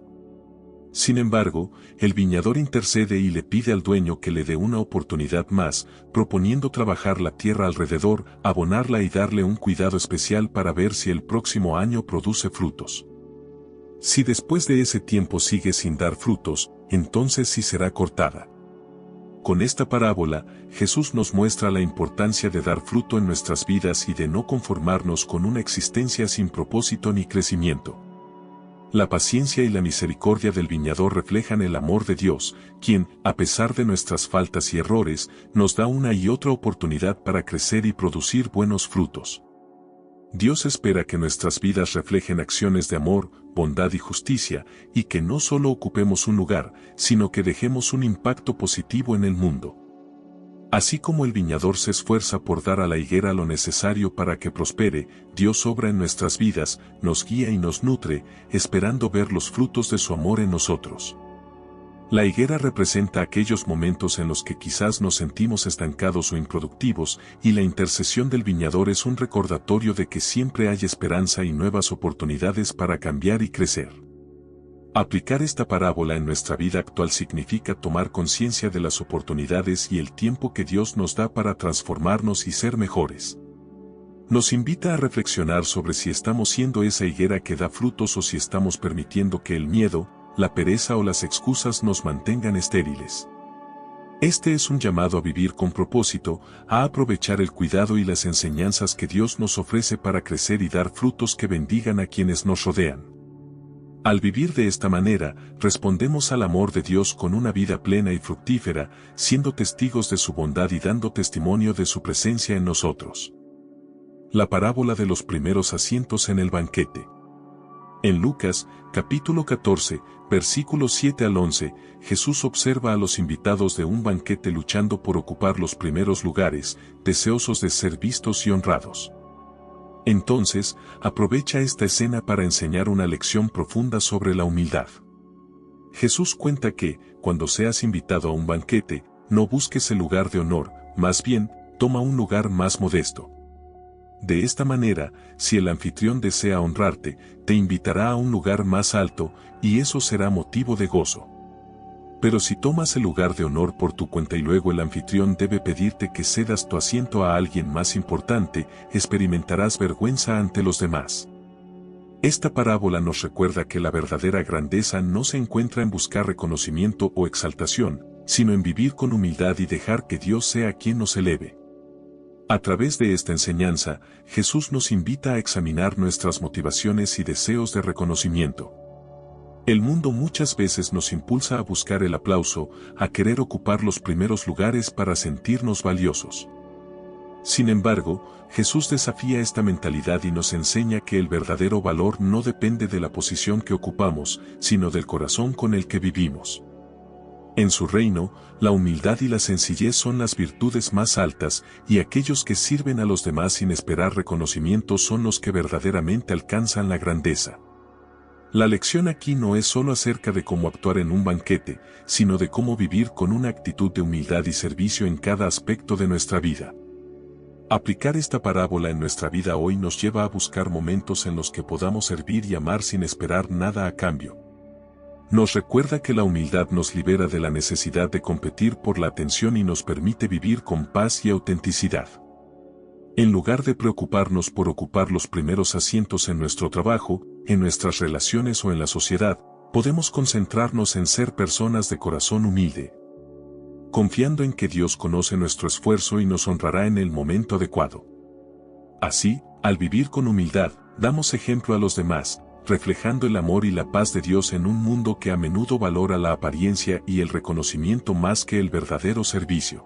Sin embargo, el viñador intercede y le pide al dueño que le dé una oportunidad más, proponiendo trabajar la tierra alrededor, abonarla y darle un cuidado especial para ver si el próximo año produce frutos. Si después de ese tiempo sigue sin dar frutos, entonces sí será cortada. Con esta parábola, Jesús nos muestra la importancia de dar fruto en nuestras vidas y de no conformarnos con una existencia sin propósito ni crecimiento. La paciencia y la misericordia del viñador reflejan el amor de Dios, quien, a pesar de nuestras faltas y errores, nos da una y otra oportunidad para crecer y producir buenos frutos. Dios espera que nuestras vidas reflejen acciones de amor, bondad y justicia, y que no solo ocupemos un lugar, sino que dejemos un impacto positivo en el mundo. Así como el viñador se esfuerza por dar a la higuera lo necesario para que prospere, Dios obra en nuestras vidas, nos guía y nos nutre, esperando ver los frutos de su amor en nosotros. La higuera representa aquellos momentos en los que quizás nos sentimos estancados o improductivos, y la intercesión del viñador es un recordatorio de que siempre hay esperanza y nuevas oportunidades para cambiar y crecer. Aplicar esta parábola en nuestra vida actual significa tomar conciencia de las oportunidades y el tiempo que Dios nos da para transformarnos y ser mejores. Nos invita a reflexionar sobre si estamos siendo esa higuera que da frutos o si estamos permitiendo que el miedo, la pereza o las excusas nos mantengan estériles. Este es un llamado a vivir con propósito, a aprovechar el cuidado y las enseñanzas que Dios nos ofrece para crecer y dar frutos que bendigan a quienes nos rodean. Al vivir de esta manera, respondemos al amor de Dios con una vida plena y fructífera, siendo testigos de su bondad y dando testimonio de su presencia en nosotros. La parábola de los primeros asientos en el banquete. En Lucas, capítulo 14, versículos 7 al 11, Jesús observa a los invitados de un banquete luchando por ocupar los primeros lugares, deseosos de ser vistos y honrados. Entonces, aprovecha esta escena para enseñar una lección profunda sobre la humildad. Jesús cuenta que, cuando seas invitado a un banquete, no busques el lugar de honor, más bien, toma un lugar más modesto. De esta manera, si el anfitrión desea honrarte, te invitará a un lugar más alto, y eso será motivo de gozo. Pero si tomas el lugar de honor por tu cuenta y luego el anfitrión debe pedirte que cedas tu asiento a alguien más importante, experimentarás vergüenza ante los demás. Esta parábola nos recuerda que la verdadera grandeza no se encuentra en buscar reconocimiento o exaltación, sino en vivir con humildad y dejar que Dios sea quien nos eleve. A través de esta enseñanza, Jesús nos invita a examinar nuestras motivaciones y deseos de reconocimiento. El mundo muchas veces nos impulsa a buscar el aplauso, a querer ocupar los primeros lugares para sentirnos valiosos. Sin embargo, Jesús desafía esta mentalidad y nos enseña que el verdadero valor no depende de la posición que ocupamos, sino del corazón con el que vivimos. En su reino, la humildad y la sencillez son las virtudes más altas, y aquellos que sirven a los demás sin esperar reconocimiento son los que verdaderamente alcanzan la grandeza. La lección aquí no es solo acerca de cómo actuar en un banquete, sino de cómo vivir con una actitud de humildad y servicio en cada aspecto de nuestra vida. Aplicar esta parábola en nuestra vida hoy nos lleva a buscar momentos en los que podamos servir y amar sin esperar nada a cambio. Nos recuerda que la humildad nos libera de la necesidad de competir por la atención y nos permite vivir con paz y autenticidad. En lugar de preocuparnos por ocupar los primeros asientos en nuestro trabajo, en nuestras relaciones o en la sociedad, podemos concentrarnos en ser personas de corazón humilde, confiando en que Dios conoce nuestro esfuerzo y nos honrará en el momento adecuado. Así, al vivir con humildad, damos ejemplo a los demás, reflejando el amor y la paz de Dios en un mundo que a menudo valora la apariencia y el reconocimiento más que el verdadero servicio.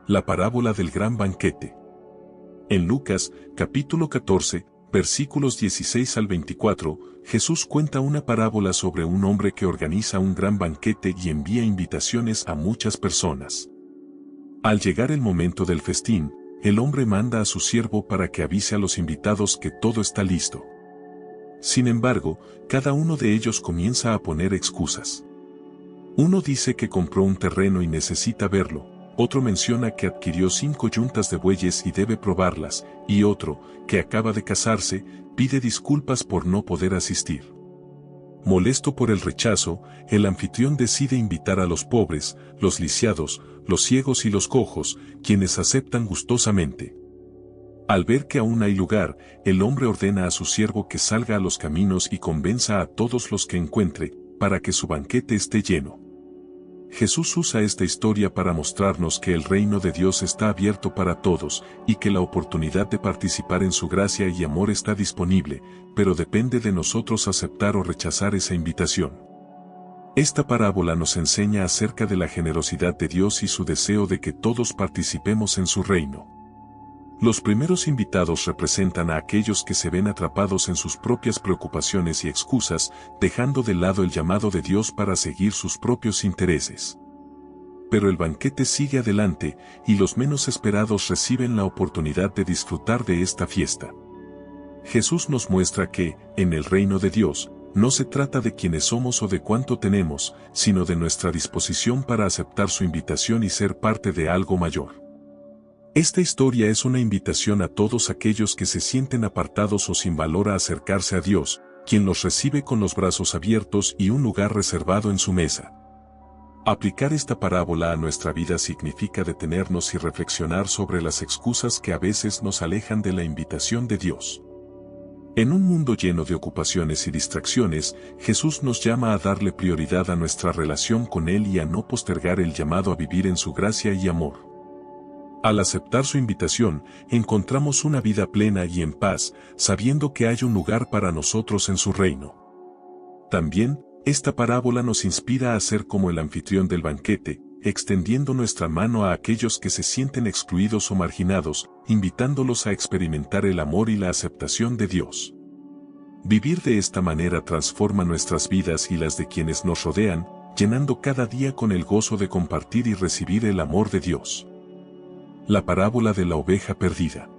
La parábola del gran banquete. En Lucas, capítulo 14, versículos 16 al 24, Jesús cuenta una parábola sobre un hombre que organiza un gran banquete y envía invitaciones a muchas personas. Al llegar el momento del festín, el hombre manda a su siervo para que avise a los invitados que todo está listo. Sin embargo, cada uno de ellos comienza a poner excusas. Uno dice que compró un terreno y necesita verlo, otro menciona que adquirió 5 yuntas de bueyes y debe probarlas, y otro, que acaba de casarse, pide disculpas por no poder asistir. Molesto por el rechazo, el anfitrión decide invitar a los pobres, los lisiados, los ciegos y los cojos, quienes aceptan gustosamente. Al ver que aún hay lugar, el hombre ordena a su siervo que salga a los caminos y convenza a todos los que encuentre, para que su banquete esté lleno. Jesús usa esta historia para mostrarnos que el reino de Dios está abierto para todos, y que la oportunidad de participar en su gracia y amor está disponible, pero depende de nosotros aceptar o rechazar esa invitación. Esta parábola nos enseña acerca de la generosidad de Dios y su deseo de que todos participemos en su reino. Los primeros invitados representan a aquellos que se ven atrapados en sus propias preocupaciones y excusas, dejando de lado el llamado de Dios para seguir sus propios intereses. Pero el banquete sigue adelante, y los menos esperados reciben la oportunidad de disfrutar de esta fiesta. Jesús nos muestra que, en el reino de Dios, no se trata de quiénes somos o de cuánto tenemos, sino de nuestra disposición para aceptar su invitación y ser parte de algo mayor. Esta historia es una invitación a todos aquellos que se sienten apartados o sin valor a acercarse a Dios, quien los recibe con los brazos abiertos y un lugar reservado en su mesa. Aplicar esta parábola a nuestra vida significa detenernos y reflexionar sobre las excusas que a veces nos alejan de la invitación de Dios. En un mundo lleno de ocupaciones y distracciones, Jesús nos llama a darle prioridad a nuestra relación con Él y a no postergar el llamado a vivir en su gracia y amor. Al aceptar su invitación, encontramos una vida plena y en paz, sabiendo que hay un lugar para nosotros en su reino. También, esta parábola nos inspira a ser como el anfitrión del banquete, extendiendo nuestra mano a aquellos que se sienten excluidos o marginados, invitándolos a experimentar el amor y la aceptación de Dios. Vivir de esta manera transforma nuestras vidas y las de quienes nos rodean, llenando cada día con el gozo de compartir y recibir el amor de Dios. La parábola de la oveja perdida.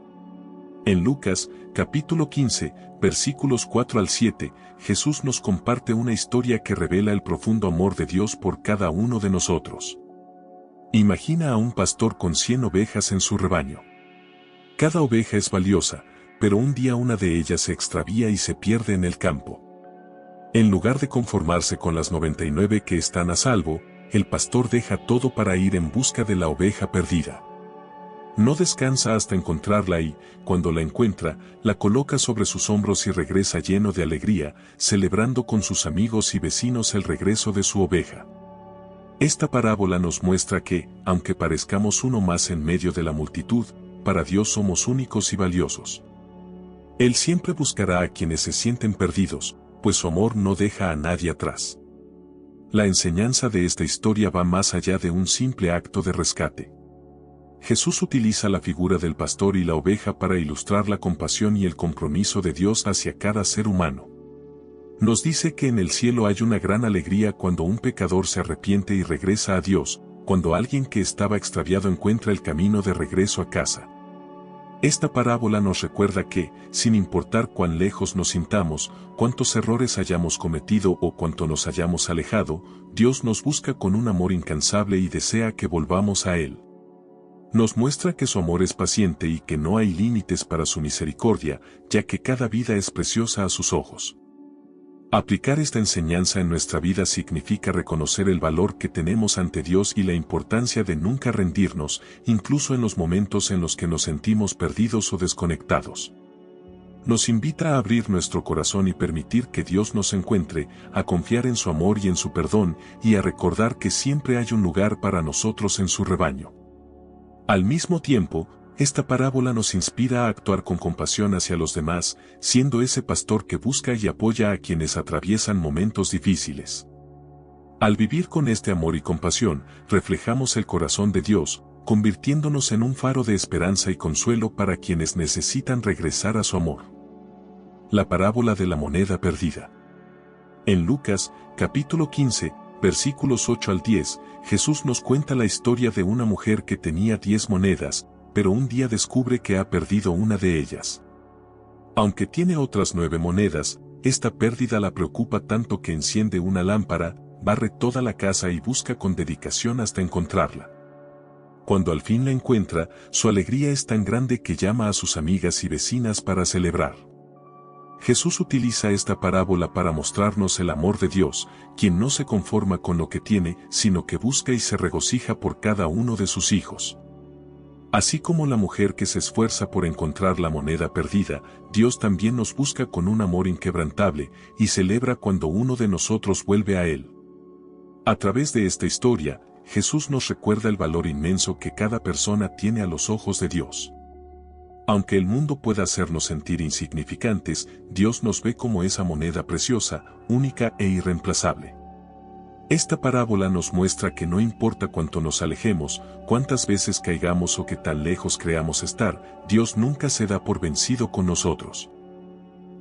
En Lucas, capítulo 15, versículos 4 al 7, Jesús nos comparte una historia que revela el profundo amor de Dios por cada uno de nosotros. Imagina a un pastor con 100 ovejas en su rebaño. Cada oveja es valiosa, pero un día una de ellas se extravía y se pierde en el campo. En lugar de conformarse con las 99 que están a salvo, el pastor deja todo para ir en busca de la oveja perdida. No descansa hasta encontrarla y, cuando la encuentra, la coloca sobre sus hombros y regresa lleno de alegría, celebrando con sus amigos y vecinos el regreso de su oveja. Esta parábola nos muestra que, aunque parezcamos uno más en medio de la multitud, para Dios somos únicos y valiosos. Él siempre buscará a quienes se sienten perdidos, pues su amor no deja a nadie atrás. La enseñanza de esta historia va más allá de un simple acto de rescate. Jesús utiliza la figura del pastor y la oveja para ilustrar la compasión y el compromiso de Dios hacia cada ser humano. Nos dice que en el cielo hay una gran alegría cuando un pecador se arrepiente y regresa a Dios, cuando alguien que estaba extraviado encuentra el camino de regreso a casa. Esta parábola nos recuerda que, sin importar cuán lejos nos sintamos, cuántos errores hayamos cometido o cuánto nos hayamos alejado, Dios nos busca con un amor incansable y desea que volvamos a Él. Nos muestra que su amor es paciente y que no hay límites para su misericordia, ya que cada vida es preciosa a sus ojos. Aplicar esta enseñanza en nuestra vida significa reconocer el valor que tenemos ante Dios y la importancia de nunca rendirnos, incluso en los momentos en los que nos sentimos perdidos o desconectados. Nos invita a abrir nuestro corazón y permitir que Dios nos encuentre, a confiar en su amor y en su perdón, y a recordar que siempre hay un lugar para nosotros en su rebaño. Al mismo tiempo, esta parábola nos inspira a actuar con compasión hacia los demás, siendo ese pastor que busca y apoya a quienes atraviesan momentos difíciles. Al vivir con este amor y compasión, reflejamos el corazón de Dios, convirtiéndonos en un faro de esperanza y consuelo para quienes necesitan regresar a su amor. La parábola de la moneda perdida. En Lucas, capítulo 15, versículos 8 al 10, Jesús nos cuenta la historia de una mujer que tenía 10 monedas, pero un día descubre que ha perdido una de ellas. Aunque tiene otras 9 monedas, esta pérdida la preocupa tanto que enciende una lámpara, barre toda la casa y busca con dedicación hasta encontrarla. Cuando al fin la encuentra, su alegría es tan grande que llama a sus amigas y vecinas para celebrar. Jesús utiliza esta parábola para mostrarnos el amor de Dios, quien no se conforma con lo que tiene, sino que busca y se regocija por cada uno de sus hijos. Así como la mujer que se esfuerza por encontrar la moneda perdida, Dios también nos busca con un amor inquebrantable y celebra cuando uno de nosotros vuelve a Él. A través de esta historia, Jesús nos recuerda el valor inmenso que cada persona tiene a los ojos de Dios. Aunque el mundo pueda hacernos sentir insignificantes, Dios nos ve como esa moneda preciosa, única e irreemplazable. Esta parábola nos muestra que no importa cuánto nos alejemos, cuántas veces caigamos o qué tan lejos creamos estar, Dios nunca se da por vencido con nosotros.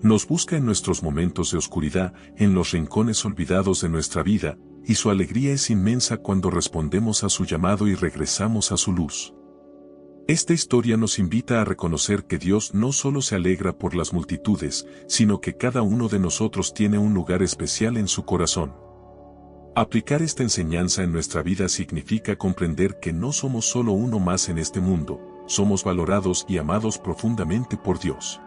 Nos busca en nuestros momentos de oscuridad, en los rincones olvidados de nuestra vida, y su alegría es inmensa cuando respondemos a su llamado y regresamos a su luz. Esta historia nos invita a reconocer que Dios no solo se alegra por las multitudes, sino que cada uno de nosotros tiene un lugar especial en su corazón. Aplicar esta enseñanza en nuestra vida significa comprender que no somos solo uno más en este mundo, somos valorados y amados profundamente por Dios.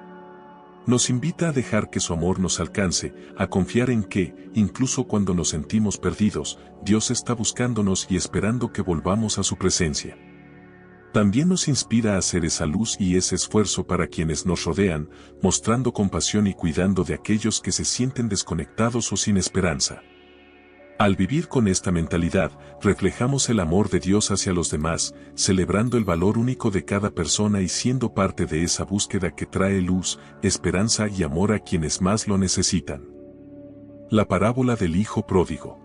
Nos invita a dejar que su amor nos alcance, a confiar en que, incluso cuando nos sentimos perdidos, Dios está buscándonos y esperando que volvamos a su presencia. También nos inspira a hacer esa luz y ese esfuerzo para quienes nos rodean, mostrando compasión y cuidando de aquellos que se sienten desconectados o sin esperanza. Al vivir con esta mentalidad, reflejamos el amor de Dios hacia los demás, celebrando el valor único de cada persona y siendo parte de esa búsqueda que trae luz, esperanza y amor a quienes más lo necesitan. La parábola del Hijo Pródigo.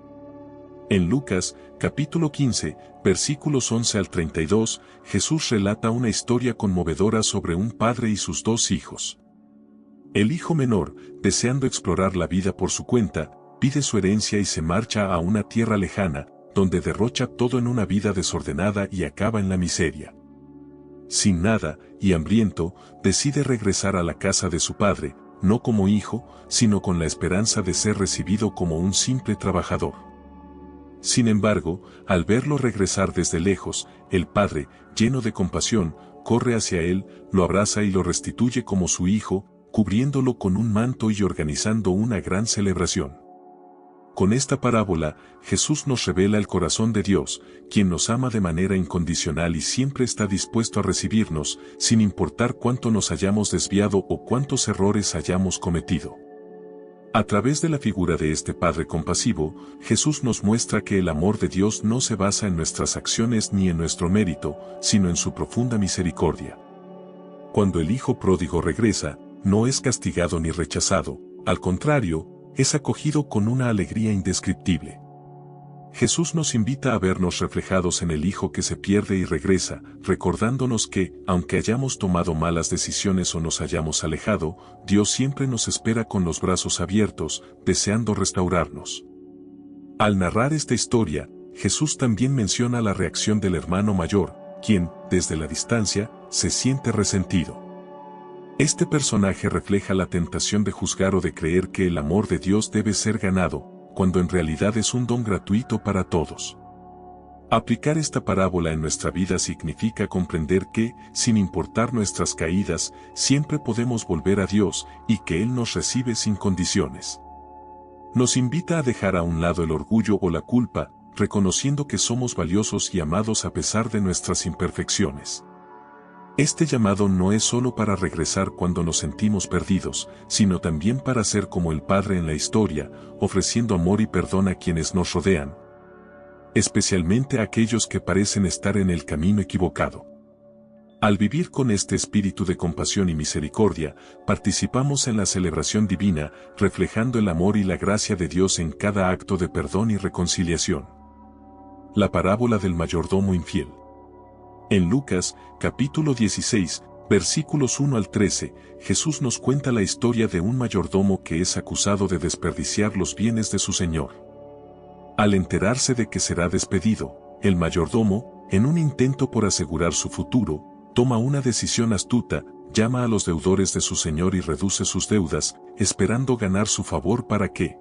En Lucas, capítulo 15, versículos 11 al 32, Jesús relata una historia conmovedora sobre un padre y sus 2 hijos. El hijo menor, deseando explorar la vida por su cuenta, pide su herencia y se marcha a una tierra lejana, donde derrocha todo en una vida desordenada y acaba en la miseria. Sin nada, y hambriento, decide regresar a la casa de su padre, no como hijo, sino con la esperanza de ser recibido como un simple trabajador. Sin embargo, al verlo regresar desde lejos, el padre, lleno de compasión, corre hacia él, lo abraza y lo restituye como su hijo, cubriéndolo con un manto y organizando una gran celebración. Con esta parábola, Jesús nos revela el corazón de Dios, quien nos ama de manera incondicional y siempre está dispuesto a recibirnos, sin importar cuánto nos hayamos desviado o cuántos errores hayamos cometido. A través de la figura de este Padre compasivo, Jesús nos muestra que el amor de Dios no se basa en nuestras acciones ni en nuestro mérito, sino en su profunda misericordia. Cuando el Hijo pródigo regresa, no es castigado ni rechazado, al contrario, es acogido con una alegría indescriptible. Jesús nos invita a vernos reflejados en el Hijo que se pierde y regresa, recordándonos que, aunque hayamos tomado malas decisiones o nos hayamos alejado, Dios siempre nos espera con los brazos abiertos, deseando restaurarnos. Al narrar esta historia, Jesús también menciona la reacción del hermano mayor, quien, desde la distancia, se siente resentido. Este personaje refleja la tentación de juzgar o de creer que el amor de Dios debe ser ganado, cuando en realidad es un don gratuito para todos. Aplicar esta parábola en nuestra vida significa comprender que, sin importar nuestras caídas, siempre podemos volver a Dios y que Él nos recibe sin condiciones. Nos invita a dejar a un lado el orgullo o la culpa, reconociendo que somos valiosos y amados a pesar de nuestras imperfecciones. Este llamado no es solo para regresar cuando nos sentimos perdidos, sino también para ser como el Padre en la historia, ofreciendo amor y perdón a quienes nos rodean, especialmente a aquellos que parecen estar en el camino equivocado. Al vivir con este espíritu de compasión y misericordia, participamos en la celebración divina, reflejando el amor y la gracia de Dios en cada acto de perdón y reconciliación. La parábola del mayordomo infiel. En Lucas, capítulo 16, versículos 1 al 13, Jesús nos cuenta la historia de un mayordomo que es acusado de desperdiciar los bienes de su señor. Al enterarse de que será despedido, el mayordomo, en un intento por asegurar su futuro, toma una decisión astuta, llama a los deudores de su señor y reduce sus deudas, esperando ganar su favor para que,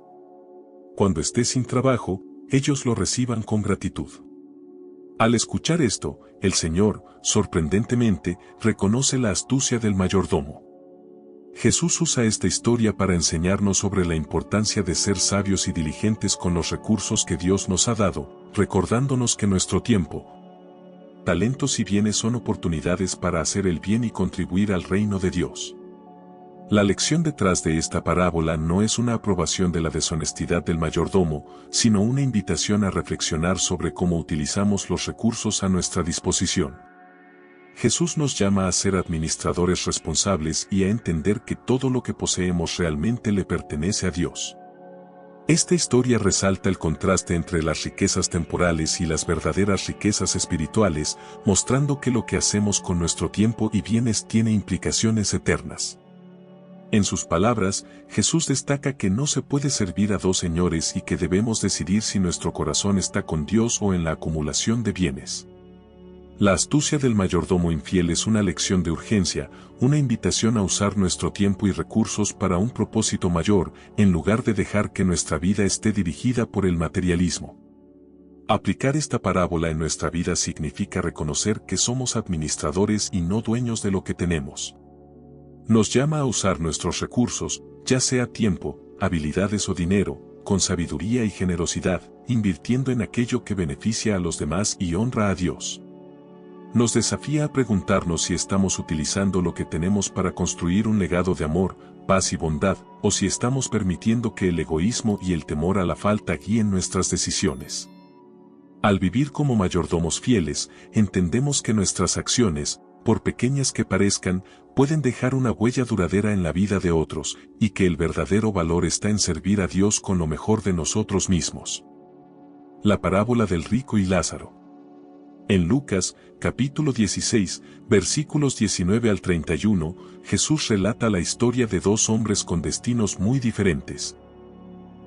cuando esté sin trabajo, ellos lo reciban con gratitud. Al escuchar esto, el Señor, sorprendentemente, reconoce la astucia del mayordomo. Jesús usa esta historia para enseñarnos sobre la importancia de ser sabios y diligentes con los recursos que Dios nos ha dado, recordándonos que nuestro tiempo, talentos y bienes son oportunidades para hacer el bien y contribuir al reino de Dios. La lección detrás de esta parábola no es una aprobación de la deshonestidad del mayordomo, sino una invitación a reflexionar sobre cómo utilizamos los recursos a nuestra disposición. Jesús nos llama a ser administradores responsables y a entender que todo lo que poseemos realmente le pertenece a Dios. Esta historia resalta el contraste entre las riquezas temporales y las verdaderas riquezas espirituales, mostrando que lo que hacemos con nuestro tiempo y bienes tiene implicaciones eternas. En sus palabras, Jesús destaca que no se puede servir a dos señores y que debemos decidir si nuestro corazón está con Dios o en la acumulación de bienes. La astucia del mayordomo infiel es una lección de urgencia, una invitación a usar nuestro tiempo y recursos para un propósito mayor, en lugar de dejar que nuestra vida esté dirigida por el materialismo. Aplicar esta parábola en nuestra vida significa reconocer que somos administradores y no dueños de lo que tenemos. Nos llama a usar nuestros recursos, ya sea tiempo, habilidades o dinero, con sabiduría y generosidad, invirtiendo en aquello que beneficia a los demás y honra a Dios. Nos desafía a preguntarnos si estamos utilizando lo que tenemos para construir un legado de amor, paz y bondad, o si estamos permitiendo que el egoísmo y el temor a la falta guíen nuestras decisiones. Al vivir como mayordomos fieles, entendemos que nuestras acciones, por pequeñas que parezcan, pueden dejar una huella duradera en la vida de otros, y que el verdadero valor está en servir a Dios con lo mejor de nosotros mismos. La parábola del rico y Lázaro. En Lucas, capítulo 16, versículos 19 al 31, Jesús relata la historia de dos hombres con destinos muy diferentes.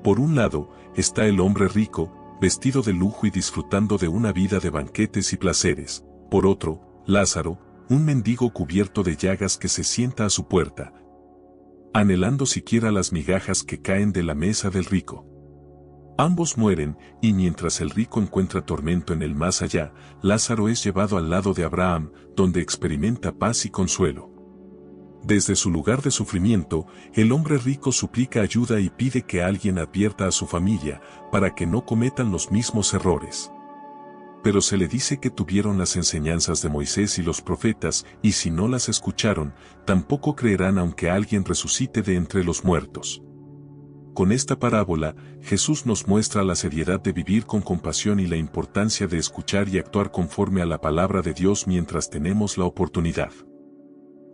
Por un lado, está el hombre rico, vestido de lujo y disfrutando de una vida de banquetes y placeres. Por otro, Lázaro, un mendigo cubierto de llagas que se sienta a su puerta, anhelando siquiera las migajas que caen de la mesa del rico. Ambos mueren, y mientras el rico encuentra tormento en el más allá, Lázaro es llevado al lado de Abraham, donde experimenta paz y consuelo. Desde su lugar de sufrimiento, el hombre rico suplica ayuda y pide que alguien advierta a su familia, para que no cometan los mismos errores. Pero se le dice que tuvieron las enseñanzas de Moisés y los profetas, y si no las escucharon, tampoco creerán aunque alguien resucite de entre los muertos. Con esta parábola, Jesús nos muestra la seriedad de vivir con compasión y la importancia de escuchar y actuar conforme a la palabra de Dios mientras tenemos la oportunidad.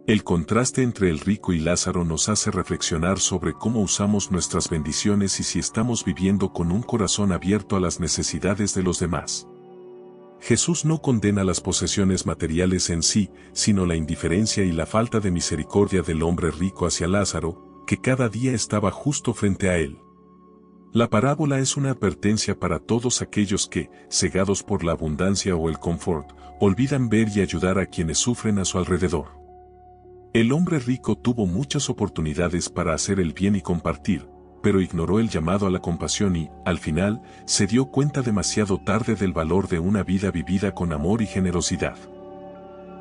El contraste entre el rico y Lázaro nos hace reflexionar sobre cómo usamos nuestras bendiciones y si estamos viviendo con un corazón abierto a las necesidades de los demás. Jesús no condena las posesiones materiales en sí, sino la indiferencia y la falta de misericordia del hombre rico hacia Lázaro, que cada día estaba justo frente a él. La parábola es una advertencia para todos aquellos que, cegados por la abundancia o el confort, olvidan ver y ayudar a quienes sufren a su alrededor. El hombre rico tuvo muchas oportunidades para hacer el bien y compartir, pero ignoró el llamado a la compasión y, al final, se dio cuenta demasiado tarde del valor de una vida vivida con amor y generosidad.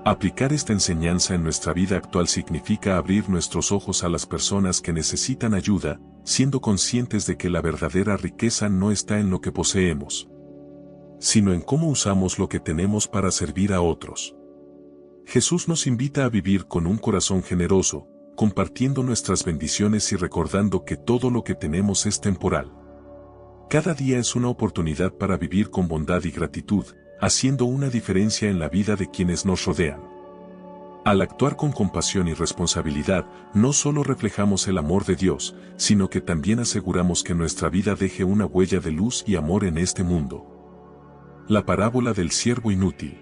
Aplicar esta enseñanza en nuestra vida actual significa abrir nuestros ojos a las personas que necesitan ayuda, siendo conscientes de que la verdadera riqueza no está en lo que poseemos, sino en cómo usamos lo que tenemos para servir a otros. Jesús nos invita a vivir con un corazón generoso, compartiendo nuestras bendiciones y recordando que todo lo que tenemos es temporal. Cada día es una oportunidad para vivir con bondad y gratitud, haciendo una diferencia en la vida de quienes nos rodean. Al actuar con compasión y responsabilidad, no solo reflejamos el amor de Dios, sino que también aseguramos que nuestra vida deje una huella de luz y amor en este mundo. La parábola del siervo inútil.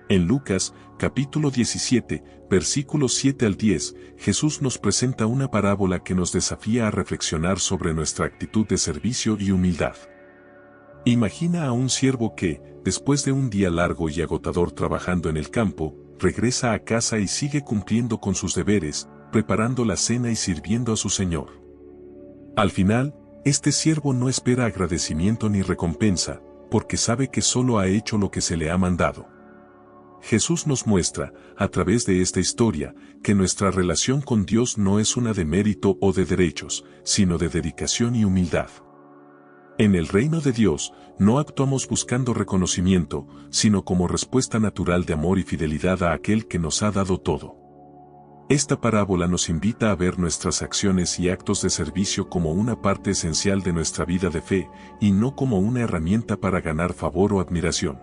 En Lucas, capítulo 17, versículos 7 al 10, Jesús nos presenta una parábola que nos desafía a reflexionar sobre nuestra actitud de servicio y humildad. Imagina a un siervo que, después de un día largo y agotador trabajando en el campo, regresa a casa y sigue cumpliendo con sus deberes, preparando la cena y sirviendo a su señor. Al final, este siervo no espera agradecimiento ni recompensa, porque sabe que solo ha hecho lo que se le ha mandado. Jesús nos muestra, a través de esta historia, que nuestra relación con Dios no es una de mérito o de derechos, sino de dedicación y humildad. En el reino de Dios, no actuamos buscando reconocimiento, sino como respuesta natural de amor y fidelidad a aquel que nos ha dado todo. Esta parábola nos invita a ver nuestras acciones y actos de servicio como una parte esencial de nuestra vida de fe, y no como una herramienta para ganar favor o admiración.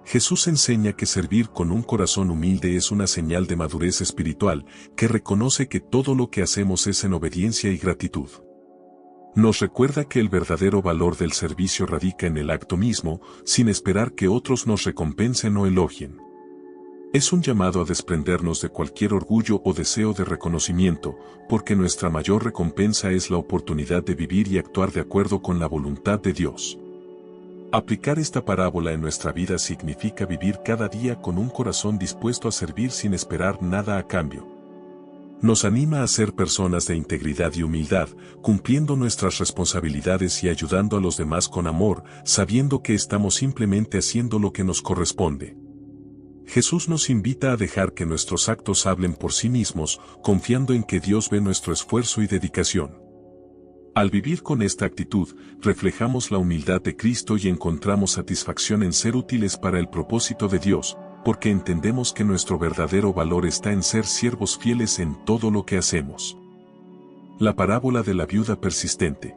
Jesús enseña que servir con un corazón humilde es una señal de madurez espiritual, que reconoce que todo lo que hacemos es en obediencia y gratitud. Nos recuerda que el verdadero valor del servicio radica en el acto mismo, sin esperar que otros nos recompensen o elogien. Es un llamado a desprendernos de cualquier orgullo o deseo de reconocimiento, porque nuestra mayor recompensa es la oportunidad de vivir y actuar de acuerdo con la voluntad de Dios. Aplicar esta parábola en nuestra vida significa vivir cada día con un corazón dispuesto a servir sin esperar nada a cambio. Nos anima a ser personas de integridad y humildad, cumpliendo nuestras responsabilidades y ayudando a los demás con amor, sabiendo que estamos simplemente haciendo lo que nos corresponde. Jesús nos invita a dejar que nuestros actos hablen por sí mismos, confiando en que Dios ve nuestro esfuerzo y dedicación. Al vivir con esta actitud, reflejamos la humildad de Cristo y encontramos satisfacción en ser útiles para el propósito de Dios, porque entendemos que nuestro verdadero valor está en ser siervos fieles en todo lo que hacemos. La parábola de la viuda persistente.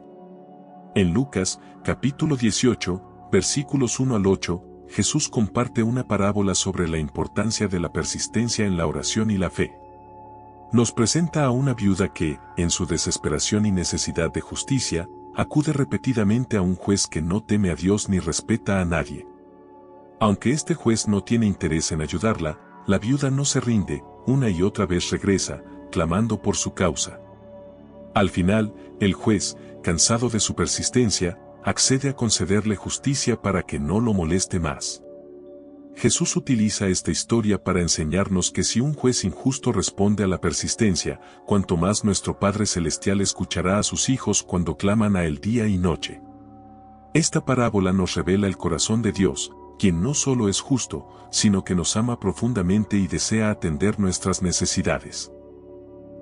En Lucas, capítulo 18, versículos 1 al 8, Jesús comparte una parábola sobre la importancia de la persistencia en la oración y la fe. Nos presenta a una viuda que, en su desesperación y necesidad de justicia, acude repetidamente a un juez que no teme a Dios ni respeta a nadie. Aunque este juez no tiene interés en ayudarla, la viuda no se rinde, una y otra vez regresa, clamando por su causa. Al final, el juez, cansado de su persistencia, accede a concederle justicia para que no lo moleste más. Jesús utiliza esta historia para enseñarnos que si un juez injusto responde a la persistencia, cuanto más nuestro Padre Celestial escuchará a sus hijos cuando claman a Él día y noche. Esta parábola nos revela el corazón de Dios, quien no solo es justo, sino que nos ama profundamente y desea atender nuestras necesidades.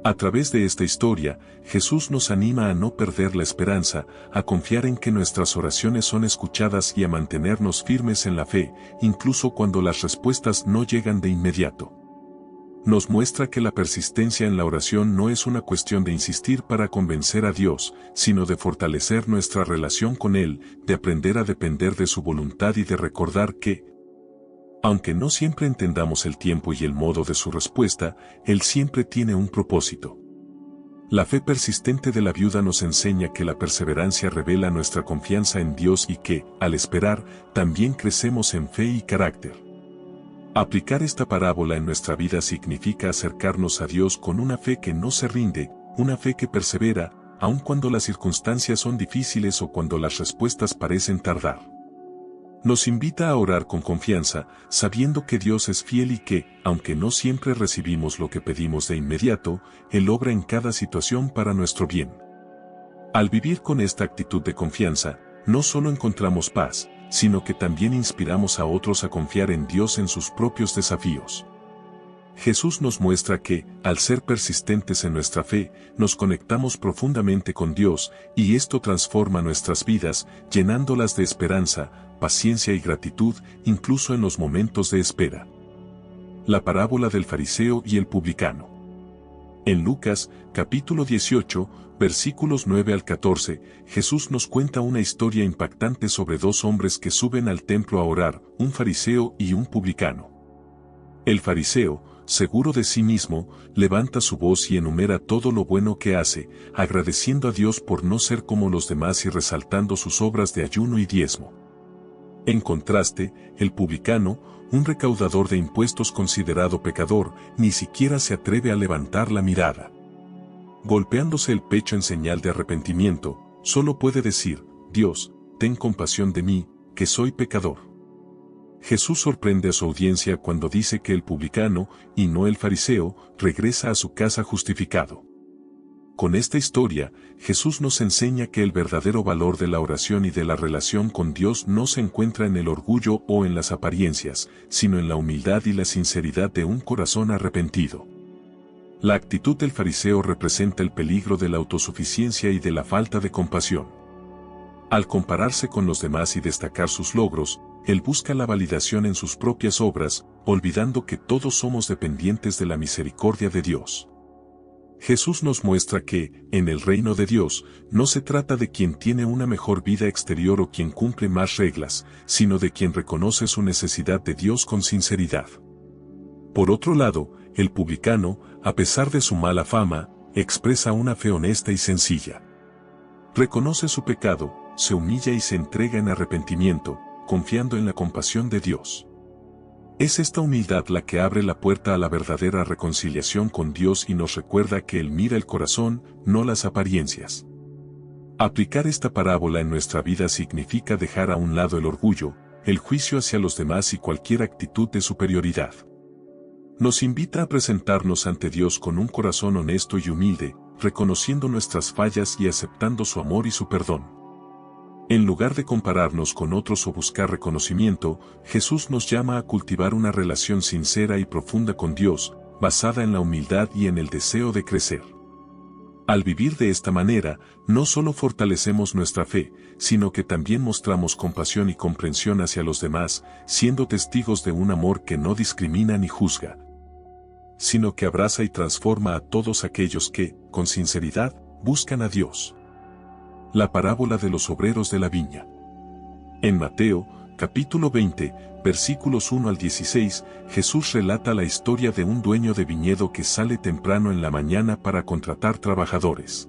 A través de esta historia, Jesús nos anima a no perder la esperanza, a confiar en que nuestras oraciones son escuchadas y a mantenernos firmes en la fe, incluso cuando las respuestas no llegan de inmediato. Nos muestra que la persistencia en la oración no es una cuestión de insistir para convencer a Dios, sino de fortalecer nuestra relación con Él, de aprender a depender de su voluntad y de recordar que, aunque no siempre entendamos el tiempo y el modo de su respuesta, Él siempre tiene un propósito. La fe persistente de la viuda nos enseña que la perseverancia revela nuestra confianza en Dios y que, al esperar, también crecemos en fe y carácter. Aplicar esta parábola en nuestra vida significa acercarnos a Dios con una fe que no se rinde, una fe que persevera, aun cuando las circunstancias son difíciles o cuando las respuestas parecen tardar. Nos invita a orar con confianza, sabiendo que Dios es fiel y que, aunque no siempre recibimos lo que pedimos de inmediato, Él obra en cada situación para nuestro bien. Al vivir con esta actitud de confianza, no solo encontramos paz, sino que también inspiramos a otros a confiar en Dios en sus propios desafíos. Jesús nos muestra que, al ser persistentes en nuestra fe, nos conectamos profundamente con Dios, y esto transforma nuestras vidas, llenándolas de esperanza, paciencia y gratitud, incluso en los momentos de espera. La parábola del fariseo y el publicano. En Lucas, capítulo 18, versículos 9 al 14, Jesús nos cuenta una historia impactante sobre dos hombres que suben al templo a orar, un fariseo y un publicano. El fariseo, seguro de sí mismo, levanta su voz y enumera todo lo bueno que hace, agradeciendo a Dios por no ser como los demás y resaltando sus obras de ayuno y diezmo. En contraste, el publicano, un recaudador de impuestos considerado pecador, ni siquiera se atreve a levantar la mirada. Golpeándose el pecho en señal de arrepentimiento, solo puede decir, Dios, ten compasión de mí, que soy pecador. Jesús sorprende a su audiencia cuando dice que el publicano, y no el fariseo, regresa a su casa justificado. Con esta historia, Jesús nos enseña que el verdadero valor de la oración y de la relación con Dios no se encuentra en el orgullo o en las apariencias, sino en la humildad y la sinceridad de un corazón arrepentido. La actitud del fariseo representa el peligro de la autosuficiencia y de la falta de compasión. Al compararse con los demás y destacar sus logros, él busca la validación en sus propias obras, olvidando que todos somos dependientes de la misericordia de Dios. Jesús nos muestra que, en el reino de Dios, no se trata de quien tiene una mejor vida exterior o quien cumple más reglas, sino de quien reconoce su necesidad de Dios con sinceridad. Por otro lado, el publicano, a pesar de su mala fama, expresa una fe honesta y sencilla. Reconoce su pecado, se humilla y se entrega en arrepentimiento, confiando en la compasión de Dios. Es esta humildad la que abre la puerta a la verdadera reconciliación con Dios y nos recuerda que Él mira el corazón, no las apariencias. Aplicar esta parábola en nuestra vida significa dejar a un lado el orgullo, el juicio hacia los demás y cualquier actitud de superioridad. Nos invita a presentarnos ante Dios con un corazón honesto y humilde, reconociendo nuestras fallas y aceptando su amor y su perdón. En lugar de compararnos con otros o buscar reconocimiento, Jesús nos llama a cultivar una relación sincera y profunda con Dios, basada en la humildad y en el deseo de crecer. Al vivir de esta manera, no solo fortalecemos nuestra fe, sino que también mostramos compasión y comprensión hacia los demás, siendo testigos de un amor que no discrimina ni juzga, sino que abraza y transforma a todos aquellos que, con sinceridad, buscan a Dios. La parábola de los obreros de la viña. En Mateo, capítulo 20, versículos 1 al 16, Jesús relata la historia de un dueño de viñedo que sale temprano en la mañana para contratar trabajadores.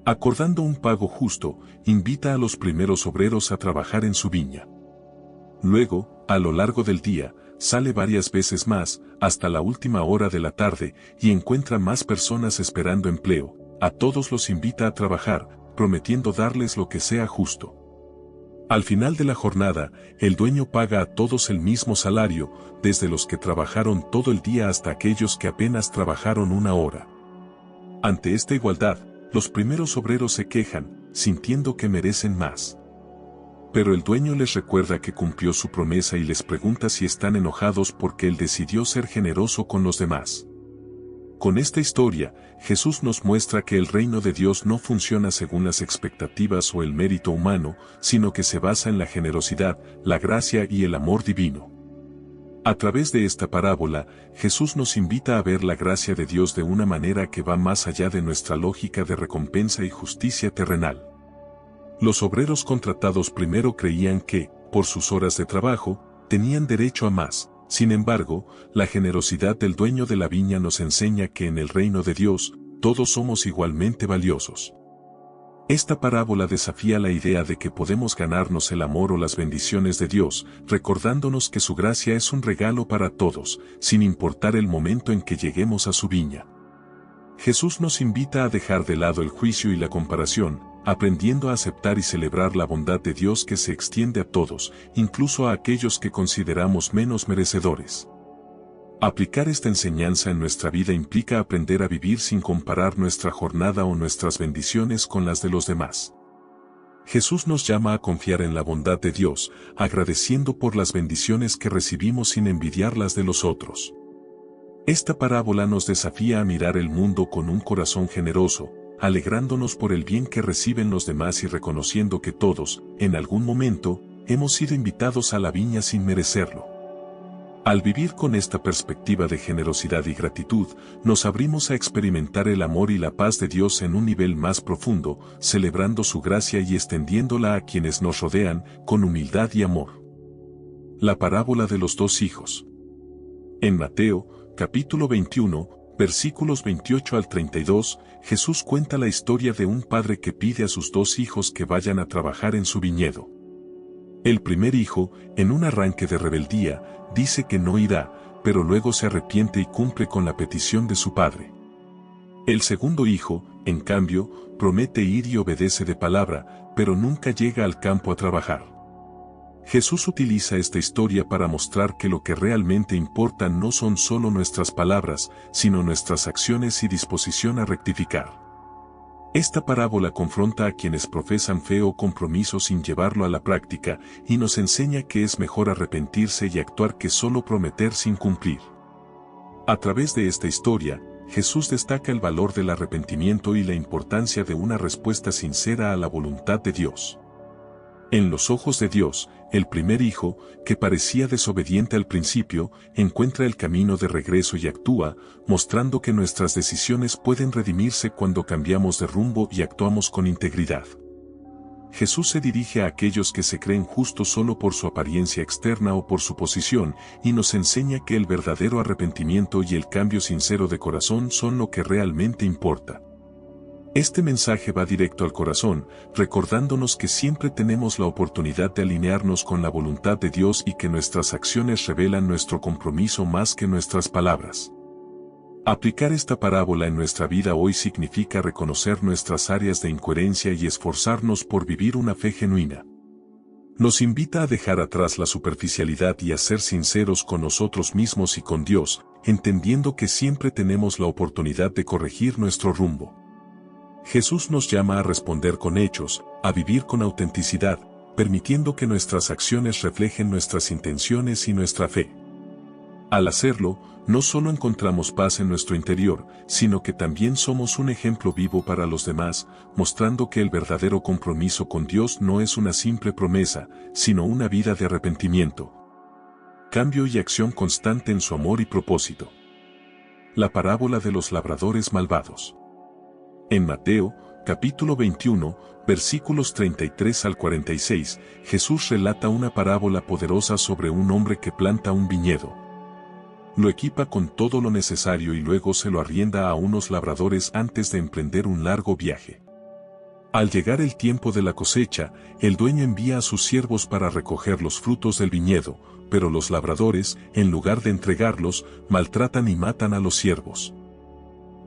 Acordando un pago justo, invita a los primeros obreros a trabajar en su viña. Luego, a lo largo del día, sale varias veces más, hasta la última hora de la tarde, y encuentra más personas esperando empleo. A todos los invita a trabajar, prometiendo darles lo que sea justo. Al final de la jornada, el dueño paga a todos el mismo salario, desde los que trabajaron todo el día hasta aquellos que apenas trabajaron una hora. Ante esta igualdad, los primeros obreros se quejan, sintiendo que merecen más. Pero el dueño les recuerda que cumplió su promesa y les pregunta si están enojados porque él decidió ser generoso con los demás. Con esta historia, Jesús nos muestra que el reino de Dios no funciona según las expectativas o el mérito humano, sino que se basa en la generosidad, la gracia y el amor divino. A través de esta parábola, Jesús nos invita a ver la gracia de Dios de una manera que va más allá de nuestra lógica de recompensa y justicia terrenal. Los obreros contratados primero creían que, por sus horas de trabajo, tenían derecho a más. Sin embargo, la generosidad del dueño de la viña nos enseña que en el reino de Dios, todos somos igualmente valiosos. Esta parábola desafía la idea de que podemos ganarnos el amor o las bendiciones de Dios, recordándonos que su gracia es un regalo para todos, sin importar el momento en que lleguemos a su viña. Jesús nos invita a dejar de lado el juicio y la comparación, aprendiendo a aceptar y celebrar la bondad de Dios que se extiende a todos, incluso a aquellos que consideramos menos merecedores. Aplicar esta enseñanza en nuestra vida implica aprender a vivir sin comparar nuestra jornada o nuestras bendiciones con las de los demás. Jesús nos llama a confiar en la bondad de Dios, agradeciendo por las bendiciones que recibimos sin envidiar las de los otros. Esta parábola nos desafía a mirar el mundo con un corazón generoso, alegrándonos por el bien que reciben los demás y reconociendo que todos, en algún momento, hemos sido invitados a la viña sin merecerlo. Al vivir con esta perspectiva de generosidad y gratitud, nos abrimos a experimentar el amor y la paz de Dios en un nivel más profundo, celebrando su gracia y extendiéndola a quienes nos rodean, con humildad y amor. La parábola de los dos hijos. En Mateo, capítulo 21, versículos 28 al 32, Jesús cuenta la historia de un padre que pide a sus dos hijos que vayan a trabajar en su viñedo. El primer hijo, en un arranque de rebeldía, dice que no irá, pero luego se arrepiente y cumple con la petición de su padre. El segundo hijo, en cambio, promete ir y obedece de palabra, pero nunca llega al campo a trabajar. Jesús utiliza esta historia para mostrar que lo que realmente importa no son solo nuestras palabras, sino nuestras acciones y disposición a rectificar. Esta parábola confronta a quienes profesan fe o compromiso sin llevarlo a la práctica, y nos enseña que es mejor arrepentirse y actuar que solo prometer sin cumplir. A través de esta historia, Jesús destaca el valor del arrepentimiento y la importancia de una respuesta sincera a la voluntad de Dios. En los ojos de Dios, el primer hijo, que parecía desobediente al principio, encuentra el camino de regreso y actúa, mostrando que nuestras decisiones pueden redimirse cuando cambiamos de rumbo y actuamos con integridad. Jesús se dirige a aquellos que se creen justos solo por su apariencia externa o por su posición, y nos enseña que el verdadero arrepentimiento y el cambio sincero de corazón son lo que realmente importa. Este mensaje va directo al corazón, recordándonos que siempre tenemos la oportunidad de alinearnos con la voluntad de Dios y que nuestras acciones revelan nuestro compromiso más que nuestras palabras. Aplicar esta parábola en nuestra vida hoy significa reconocer nuestras áreas de incoherencia y esforzarnos por vivir una fe genuina. Nos invita a dejar atrás la superficialidad y a ser sinceros con nosotros mismos y con Dios, entendiendo que siempre tenemos la oportunidad de corregir nuestro rumbo. Jesús nos llama a responder con hechos, a vivir con autenticidad, permitiendo que nuestras acciones reflejen nuestras intenciones y nuestra fe. Al hacerlo, no solo encontramos paz en nuestro interior, sino que también somos un ejemplo vivo para los demás, mostrando que el verdadero compromiso con Dios no es una simple promesa, sino una vida de arrepentimiento, cambio y acción constante en su amor y propósito. La parábola de los labradores malvados. En Mateo, capítulo 21, versículos 33 al 46, Jesús relata una parábola poderosa sobre un hombre que planta un viñedo. Lo equipa con todo lo necesario y luego se lo arrienda a unos labradores antes de emprender un largo viaje. Al llegar el tiempo de la cosecha, el dueño envía a sus siervos para recoger los frutos del viñedo, pero los labradores, en lugar de entregarlos, maltratan y matan a los siervos.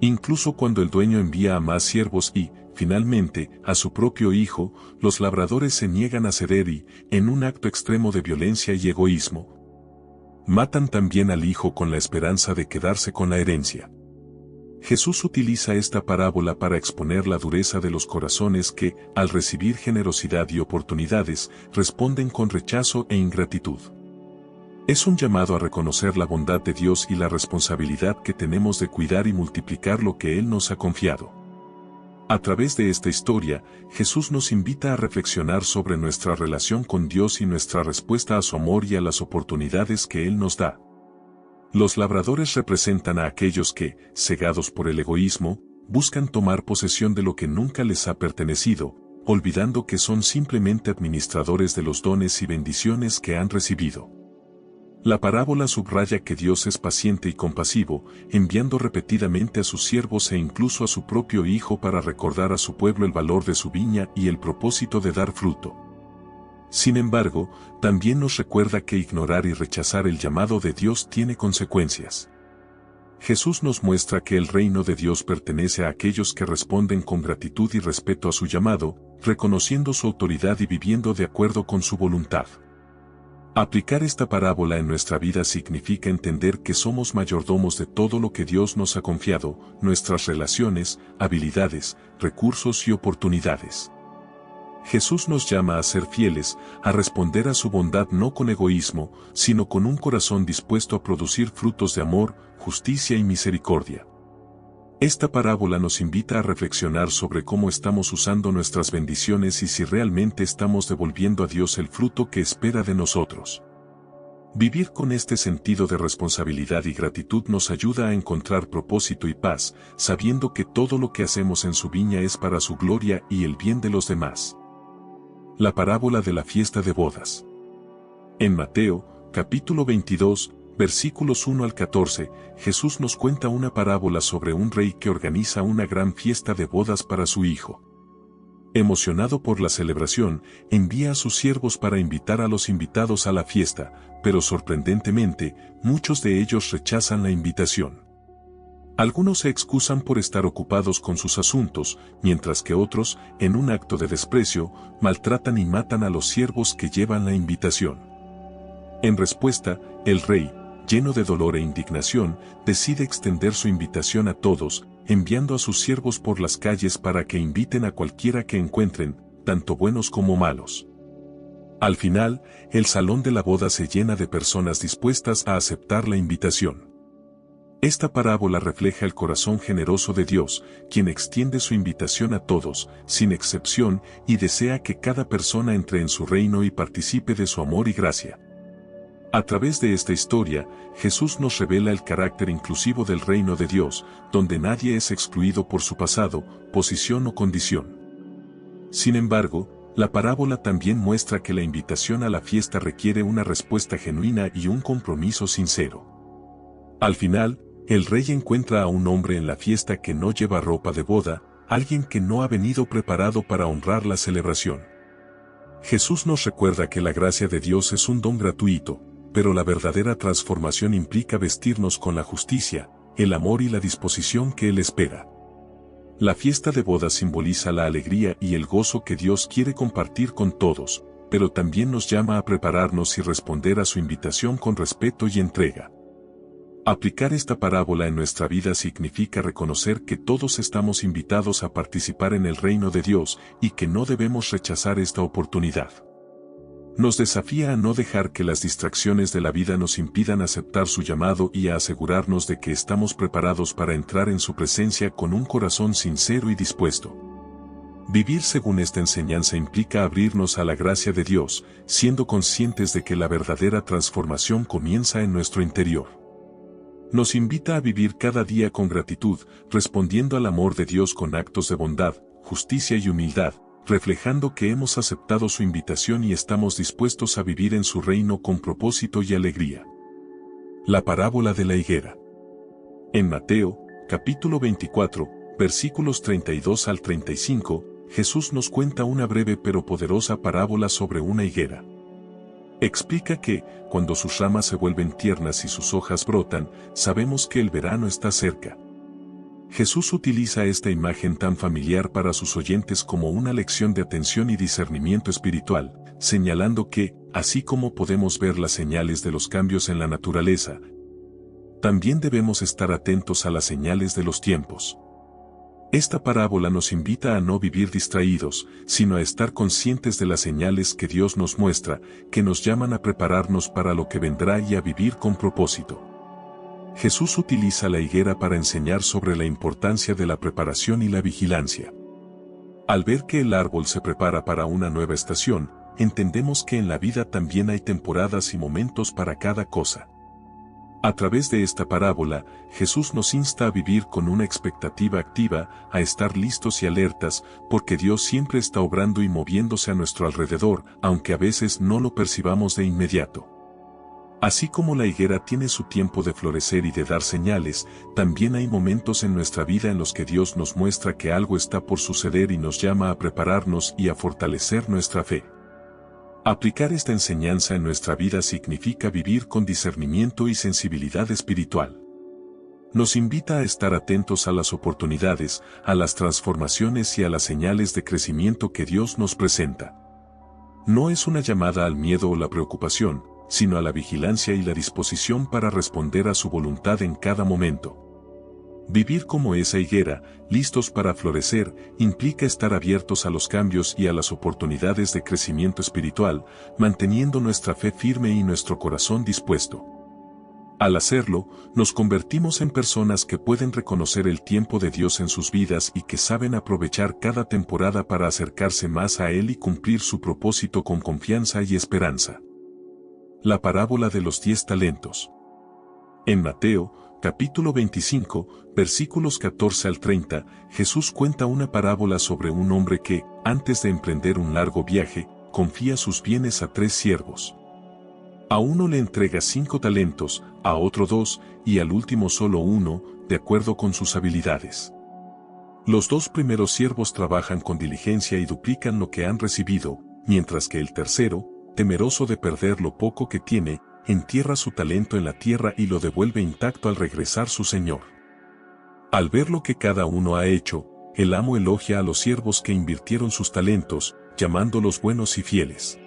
Incluso cuando el dueño envía a más siervos y, finalmente, a su propio hijo, los labradores se niegan a ceder y, en un acto extremo de violencia y egoísmo, matan también al hijo con la esperanza de quedarse con la herencia. Jesús utiliza esta parábola para exponer la dureza de los corazones que, al recibir generosidad y oportunidades, responden con rechazo e ingratitud. Es un llamado a reconocer la bondad de Dios y la responsabilidad que tenemos de cuidar y multiplicar lo que Él nos ha confiado. A través de esta historia, Jesús nos invita a reflexionar sobre nuestra relación con Dios y nuestra respuesta a su amor y a las oportunidades que Él nos da. Los labradores representan a aquellos que, cegados por el egoísmo, buscan tomar posesión de lo que nunca les ha pertenecido, olvidando que son simplemente administradores de los dones y bendiciones que han recibido. La parábola subraya que Dios es paciente y compasivo, enviando repetidamente a sus siervos e incluso a su propio Hijo para recordar a su pueblo el valor de su viña y el propósito de dar fruto. Sin embargo, también nos recuerda que ignorar y rechazar el llamado de Dios tiene consecuencias. Jesús nos muestra que el reino de Dios pertenece a aquellos que responden con gratitud y respeto a su llamado, reconociendo su autoridad y viviendo de acuerdo con su voluntad. Aplicar esta parábola en nuestra vida significa entender que somos mayordomos de todo lo que Dios nos ha confiado, nuestras relaciones, habilidades, recursos y oportunidades. Jesús nos llama a ser fieles, a responder a su bondad no con egoísmo, sino con un corazón dispuesto a producir frutos de amor, justicia y misericordia. Esta parábola nos invita a reflexionar sobre cómo estamos usando nuestras bendiciones y si realmente estamos devolviendo a Dios el fruto que espera de nosotros. Vivir con este sentido de responsabilidad y gratitud nos ayuda a encontrar propósito y paz, sabiendo que todo lo que hacemos en su viña es para su gloria y el bien de los demás. La parábola de la fiesta de bodas. En Mateo, capítulo 22, versículos 1 al 14, Jesús nos cuenta una parábola sobre un rey que organiza una gran fiesta de bodas para su hijo. Emocionado por la celebración, envía a sus siervos para invitar a los invitados a la fiesta, pero sorprendentemente, muchos de ellos rechazan la invitación. Algunos se excusan por estar ocupados con sus asuntos, mientras que otros, en un acto de desprecio, maltratan y matan a los siervos que llevan la invitación. En respuesta, el rey, lleno de dolor e indignación, decide extender su invitación a todos, enviando a sus siervos por las calles para que inviten a cualquiera que encuentren, tanto buenos como malos. Al final, el salón de la boda se llena de personas dispuestas a aceptar la invitación. Esta parábola refleja el corazón generoso de Dios, quien extiende su invitación a todos, sin excepción, y desea que cada persona entre en su reino y participe de su amor y gracia. A través de esta historia, Jesús nos revela el carácter inclusivo del reino de Dios, donde nadie es excluido por su pasado, posición o condición. Sin embargo, la parábola también muestra que la invitación a la fiesta requiere una respuesta genuina y un compromiso sincero. Al final, el rey encuentra a un hombre en la fiesta que no lleva ropa de boda, alguien que no ha venido preparado para honrar la celebración. Jesús nos recuerda que la gracia de Dios es un don gratuito, pero la verdadera transformación implica vestirnos con la justicia, el amor y la disposición que Él espera. La fiesta de bodas simboliza la alegría y el gozo que Dios quiere compartir con todos, pero también nos llama a prepararnos y responder a su invitación con respeto y entrega. Aplicar esta parábola en nuestra vida significa reconocer que todos estamos invitados a participar en el reino de Dios y que no debemos rechazar esta oportunidad. Nos desafía a no dejar que las distracciones de la vida nos impidan aceptar su llamado y a asegurarnos de que estamos preparados para entrar en su presencia con un corazón sincero y dispuesto. Vivir según esta enseñanza implica abrirnos a la gracia de Dios, siendo conscientes de que la verdadera transformación comienza en nuestro interior. Nos invita a vivir cada día con gratitud, respondiendo al amor de Dios con actos de bondad, justicia y humildad, reflejando que hemos aceptado su invitación y estamos dispuestos a vivir en su reino con propósito y alegría. La parábola de la higuera. En Mateo, capítulo 24, versículos 32 al 35, Jesús nos cuenta una breve pero poderosa parábola sobre una higuera. Explica que, cuando sus ramas se vuelven tiernas y sus hojas brotan, sabemos que el verano está cerca. Jesús utiliza esta imagen tan familiar para sus oyentes como una lección de atención y discernimiento espiritual, señalando que, así como podemos ver las señales de los cambios en la naturaleza, también debemos estar atentos a las señales de los tiempos. Esta parábola nos invita a no vivir distraídos, sino a estar conscientes de las señales que Dios nos muestra, que nos llaman a prepararnos para lo que vendrá y a vivir con propósito. Jesús utiliza la higuera para enseñar sobre la importancia de la preparación y la vigilancia. Al ver que el árbol se prepara para una nueva estación, entendemos que en la vida también hay temporadas y momentos para cada cosa. A través de esta parábola, Jesús nos insta a vivir con una expectativa activa, a estar listos y alertas, porque Dios siempre está obrando y moviéndose a nuestro alrededor, aunque a veces no lo percibamos de inmediato. Así como la higuera tiene su tiempo de florecer y de dar señales, también hay momentos en nuestra vida en los que Dios nos muestra que algo está por suceder y nos llama a prepararnos y a fortalecer nuestra fe. Aplicar esta enseñanza en nuestra vida significa vivir con discernimiento y sensibilidad espiritual. Nos invita a estar atentos a las oportunidades, a las transformaciones y a las señales de crecimiento que Dios nos presenta. No es una llamada al miedo o la preocupación, sino a la vigilancia y la disposición para responder a su voluntad en cada momento. Vivir como esa higuera, listos para florecer, implica estar abiertos a los cambios y a las oportunidades de crecimiento espiritual, manteniendo nuestra fe firme y nuestro corazón dispuesto. Al hacerlo, nos convertimos en personas que pueden reconocer el tiempo de Dios en sus vidas y que saben aprovechar cada temporada para acercarse más a Él y cumplir su propósito con confianza y esperanza. La parábola de los 10 talentos. En Mateo, capítulo 25, versículos 14 al 30, Jesús cuenta una parábola sobre un hombre que, antes de emprender un largo viaje, confía sus bienes a 3 siervos. A uno le entrega 5 talentos, a otro 2, y al último solo 1, de acuerdo con sus habilidades. Los 2 primeros siervos trabajan con diligencia y duplican lo que han recibido, mientras que el tercero, temeroso de perder lo poco que tiene, entierra su talento en la tierra y lo devuelve intacto al regresar su señor. Al ver lo que cada uno ha hecho, el amo elogia a los siervos que invirtieron sus talentos, llamándolos buenos y fieles.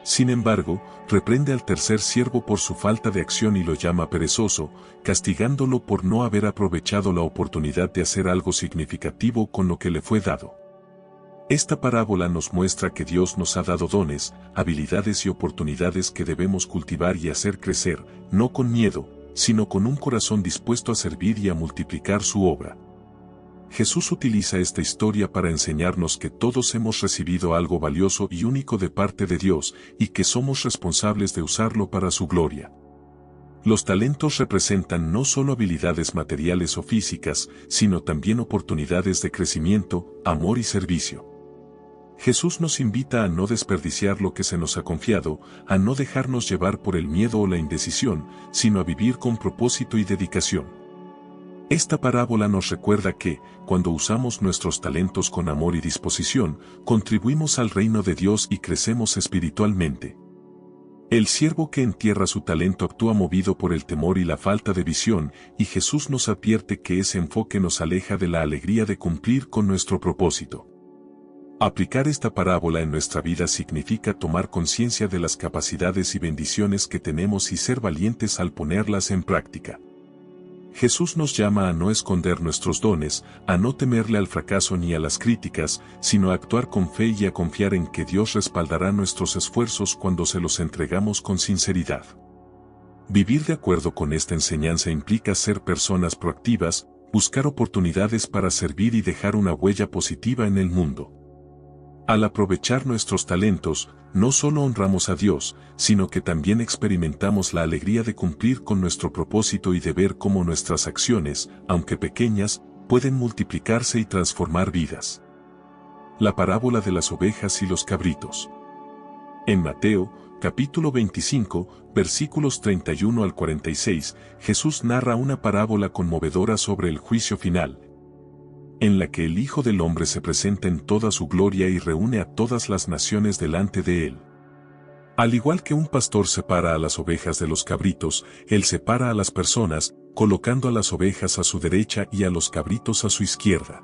Sin embargo, reprende al tercer siervo por su falta de acción y lo llama perezoso, castigándolo por no haber aprovechado la oportunidad de hacer algo significativo con lo que le fue dado. Esta parábola nos muestra que Dios nos ha dado dones, habilidades y oportunidades que debemos cultivar y hacer crecer, no con miedo, sino con un corazón dispuesto a servir y a multiplicar su obra. Jesús utiliza esta historia para enseñarnos que todos hemos recibido algo valioso y único de parte de Dios y que somos responsables de usarlo para su gloria. Los talentos representan no solo habilidades materiales o físicas, sino también oportunidades de crecimiento, amor y servicio. Jesús nos invita a no desperdiciar lo que se nos ha confiado, a no dejarnos llevar por el miedo o la indecisión, sino a vivir con propósito y dedicación. Esta parábola nos recuerda que, cuando usamos nuestros talentos con amor y disposición, contribuimos al reino de Dios y crecemos espiritualmente. El siervo que entierra su talento actúa movido por el temor y la falta de visión, y Jesús nos advierte que ese enfoque nos aleja de la alegría de cumplir con nuestro propósito. Aplicar esta parábola en nuestra vida significa tomar conciencia de las capacidades y bendiciones que tenemos y ser valientes al ponerlas en práctica. Jesús nos llama a no esconder nuestros dones, a no temerle al fracaso ni a las críticas, sino a actuar con fe y a confiar en que Dios respaldará nuestros esfuerzos cuando se los entregamos con sinceridad. Vivir de acuerdo con esta enseñanza implica ser personas proactivas, buscar oportunidades para servir y dejar una huella positiva en el mundo. Al aprovechar nuestros talentos, no solo honramos a Dios, sino que también experimentamos la alegría de cumplir con nuestro propósito y de ver cómo nuestras acciones, aunque pequeñas, pueden multiplicarse y transformar vidas. La parábola de las ovejas y los cabritos. En Mateo, capítulo 25, versículos 31 al 46, Jesús narra una parábola conmovedora sobre el juicio final, en la que el Hijo del Hombre se presenta en toda su gloria y reúne a todas las naciones delante de él. Al igual que un pastor separa a las ovejas de los cabritos, él separa a las personas, colocando a las ovejas a su derecha y a los cabritos a su izquierda.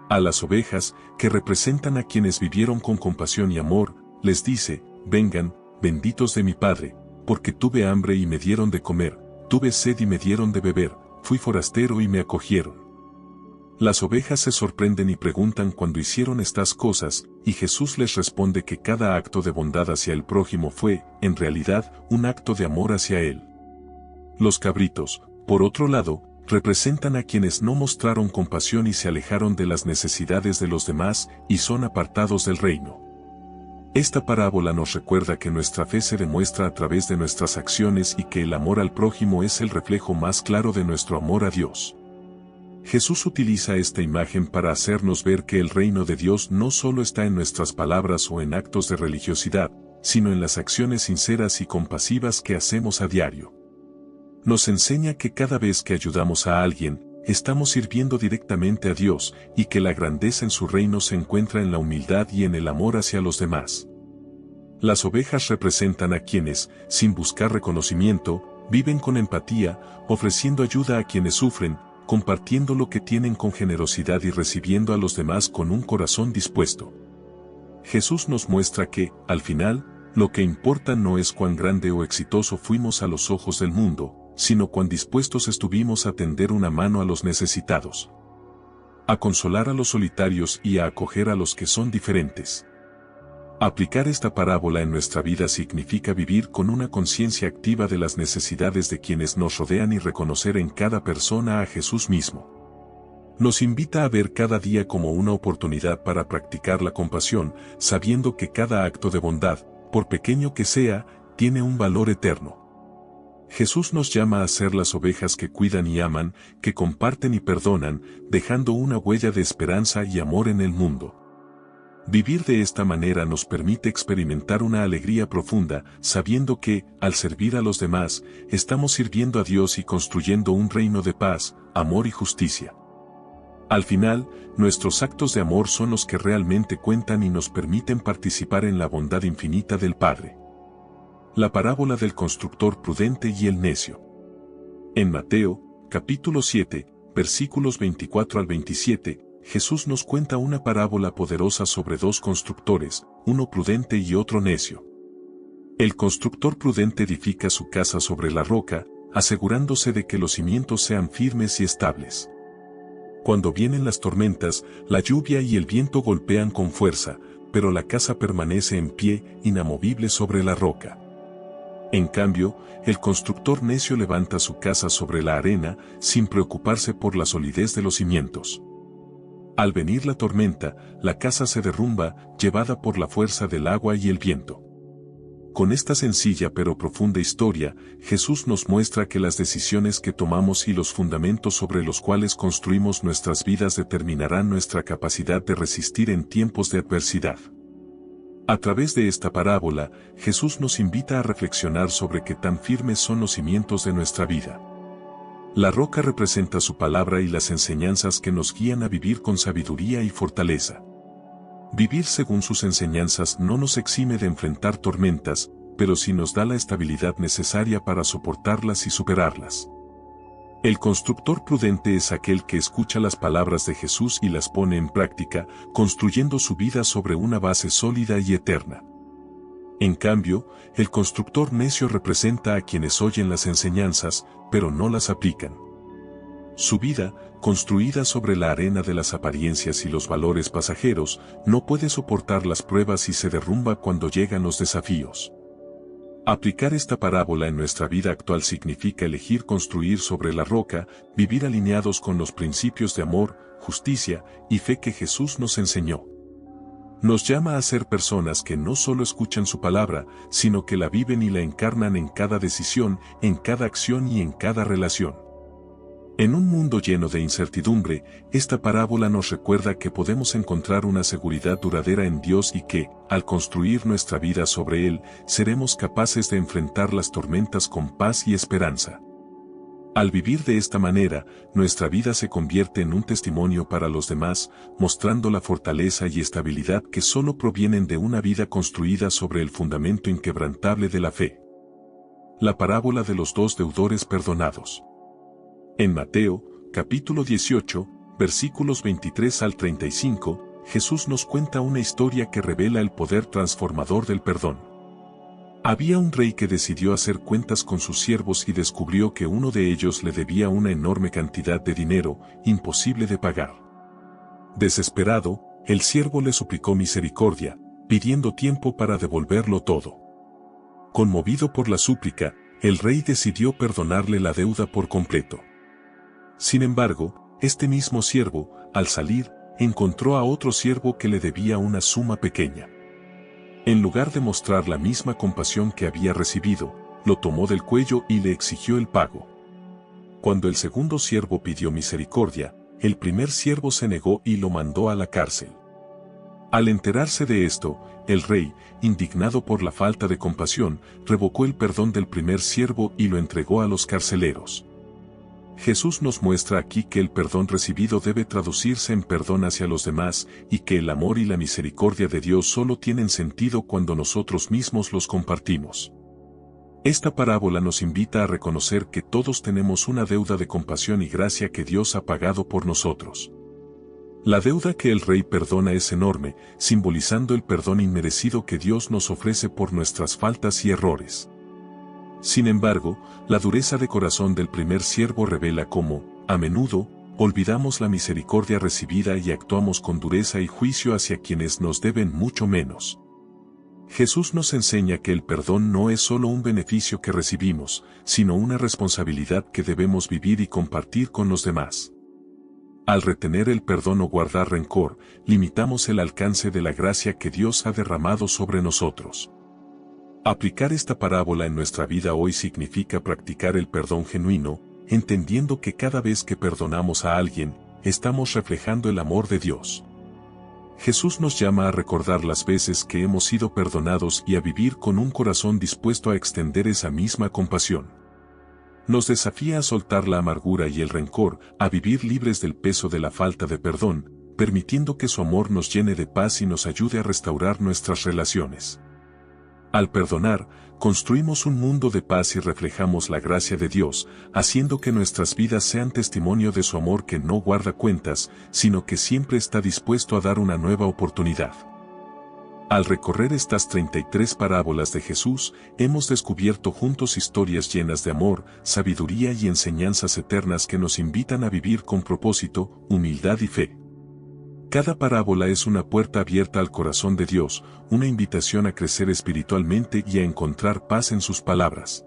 A las ovejas, que representan a quienes vivieron con compasión y amor, les dice: vengan, benditos de mi Padre, porque tuve hambre y me dieron de comer, tuve sed y me dieron de beber, fui forastero y me acogieron. Las ovejas se sorprenden y preguntan cuándo hicieron estas cosas, y Jesús les responde que cada acto de bondad hacia el prójimo fue, en realidad, un acto de amor hacia él. Los cabritos, por otro lado, representan a quienes no mostraron compasión y se alejaron de las necesidades de los demás y son apartados del reino. Esta parábola nos recuerda que nuestra fe se demuestra a través de nuestras acciones y que el amor al prójimo es el reflejo más claro de nuestro amor a Dios. Jesús utiliza esta imagen para hacernos ver que el reino de Dios no solo está en nuestras palabras o en actos de religiosidad, sino en las acciones sinceras y compasivas que hacemos a diario. Nos enseña que cada vez que ayudamos a alguien, estamos sirviendo directamente a Dios y que la grandeza en su reino se encuentra en la humildad y en el amor hacia los demás. Las ovejas representan a quienes, sin buscar reconocimiento, viven con empatía, ofreciendo ayuda a quienes sufren, compartiendo lo que tienen con generosidad y recibiendo a los demás con un corazón dispuesto. Jesús nos muestra que, al final, lo que importa no es cuán grande o exitoso fuimos a los ojos del mundo, sino cuán dispuestos estuvimos a tender una mano a los necesitados, a consolar a los solitarios y a acoger a los que son diferentes. Aplicar esta parábola en nuestra vida significa vivir con una conciencia activa de las necesidades de quienes nos rodean y reconocer en cada persona a Jesús mismo. Nos invita a ver cada día como una oportunidad para practicar la compasión, sabiendo que cada acto de bondad, por pequeño que sea, tiene un valor eterno. Jesús nos llama a ser las ovejas que cuidan y aman, que comparten y perdonan, dejando una huella de esperanza y amor en el mundo. Vivir de esta manera nos permite experimentar una alegría profunda, sabiendo que, al servir a los demás, estamos sirviendo a Dios y construyendo un reino de paz, amor y justicia. Al final, nuestros actos de amor son los que realmente cuentan y nos permiten participar en la bondad infinita del Padre. La parábola del constructor prudente y el necio. En Mateo, capítulo 7, versículos 24 al 27, Jesús nos cuenta una parábola poderosa sobre dos constructores, uno prudente y otro necio. El constructor prudente edifica su casa sobre la roca, asegurándose de que los cimientos sean firmes y estables. Cuando vienen las tormentas, la lluvia y el viento golpean con fuerza, pero la casa permanece en pie, inamovible sobre la roca. En cambio, el constructor necio levanta su casa sobre la arena, sin preocuparse por la solidez de los cimientos. Al venir la tormenta, la casa se derrumba, llevada por la fuerza del agua y el viento. Con esta sencilla pero profunda historia, Jesús nos muestra que las decisiones que tomamos y los fundamentos sobre los cuales construimos nuestras vidas determinarán nuestra capacidad de resistir en tiempos de adversidad. A través de esta parábola, Jesús nos invita a reflexionar sobre qué tan firmes son los cimientos de nuestra vida. La roca representa su palabra y las enseñanzas que nos guían a vivir con sabiduría y fortaleza. Vivir según sus enseñanzas no nos exime de enfrentar tormentas, pero sí nos da la estabilidad necesaria para soportarlas y superarlas. El constructor prudente es aquel que escucha las palabras de Jesús y las pone en práctica, construyendo su vida sobre una base sólida y eterna. En cambio, el constructor necio representa a quienes oyen las enseñanzas, pero no las aplican. Su vida, construida sobre la arena de las apariencias y los valores pasajeros, no puede soportar las pruebas y se derrumba cuando llegan los desafíos. Aplicar esta parábola en nuestra vida actual significa elegir construir sobre la roca, vivir alineados con los principios de amor, justicia y fe que Jesús nos enseñó. Nos llama a ser personas que no solo escuchan su palabra, sino que la viven y la encarnan en cada decisión, en cada acción y en cada relación. En un mundo lleno de incertidumbre, esta parábola nos recuerda que podemos encontrar una seguridad duradera en Dios y que, al construir nuestra vida sobre Él, seremos capaces de enfrentar las tormentas con paz y esperanza. Al vivir de esta manera, nuestra vida se convierte en un testimonio para los demás, mostrando la fortaleza y estabilidad que solo provienen de una vida construida sobre el fundamento inquebrantable de la fe. La parábola de los dos deudores perdonados. En Mateo, capítulo 18, versículos 23 al 35, Jesús nos cuenta una historia que revela el poder transformador del perdón. Había un rey que decidió hacer cuentas con sus siervos y descubrió que uno de ellos le debía una enorme cantidad de dinero, imposible de pagar. Desesperado, el siervo le suplicó misericordia, pidiendo tiempo para devolverlo todo. Conmovido por la súplica, el rey decidió perdonarle la deuda por completo. Sin embargo, este mismo siervo, al salir, encontró a otro siervo que le debía una suma pequeña. En lugar de mostrar la misma compasión que había recibido, lo tomó del cuello y le exigió el pago. Cuando el segundo siervo pidió misericordia, el primer siervo se negó y lo mandó a la cárcel. Al enterarse de esto, el rey, indignado por la falta de compasión, revocó el perdón del primer siervo y lo entregó a los carceleros. Jesús nos muestra aquí que el perdón recibido debe traducirse en perdón hacia los demás y que el amor y la misericordia de Dios solo tienen sentido cuando nosotros mismos los compartimos. Esta parábola nos invita a reconocer que todos tenemos una deuda de compasión y gracia que Dios ha pagado por nosotros. La deuda que el Rey perdona es enorme, simbolizando el perdón inmerecido que Dios nos ofrece por nuestras faltas y errores. Sin embargo, la dureza de corazón del primer siervo revela cómo, a menudo, olvidamos la misericordia recibida y actuamos con dureza y juicio hacia quienes nos deben mucho menos. Jesús nos enseña que el perdón no es solo un beneficio que recibimos, sino una responsabilidad que debemos vivir y compartir con los demás. Al retener el perdón o guardar rencor, limitamos el alcance de la gracia que Dios ha derramado sobre nosotros. Aplicar esta parábola en nuestra vida hoy significa practicar el perdón genuino, entendiendo que cada vez que perdonamos a alguien, estamos reflejando el amor de Dios. Jesús nos llama a recordar las veces que hemos sido perdonados y a vivir con un corazón dispuesto a extender esa misma compasión. Nos desafía a soltar la amargura y el rencor, a vivir libres del peso de la falta de perdón, permitiendo que su amor nos llene de paz y nos ayude a restaurar nuestras relaciones. Al perdonar, construimos un mundo de paz y reflejamos la gracia de Dios, haciendo que nuestras vidas sean testimonio de su amor que no guarda cuentas, sino que siempre está dispuesto a dar una nueva oportunidad. Al recorrer estas 33 parábolas de Jesús, hemos descubierto juntos historias llenas de amor, sabiduría y enseñanzas eternas que nos invitan a vivir con propósito, humildad y fe. Cada parábola es una puerta abierta al corazón de Dios, una invitación a crecer espiritualmente y a encontrar paz en sus palabras.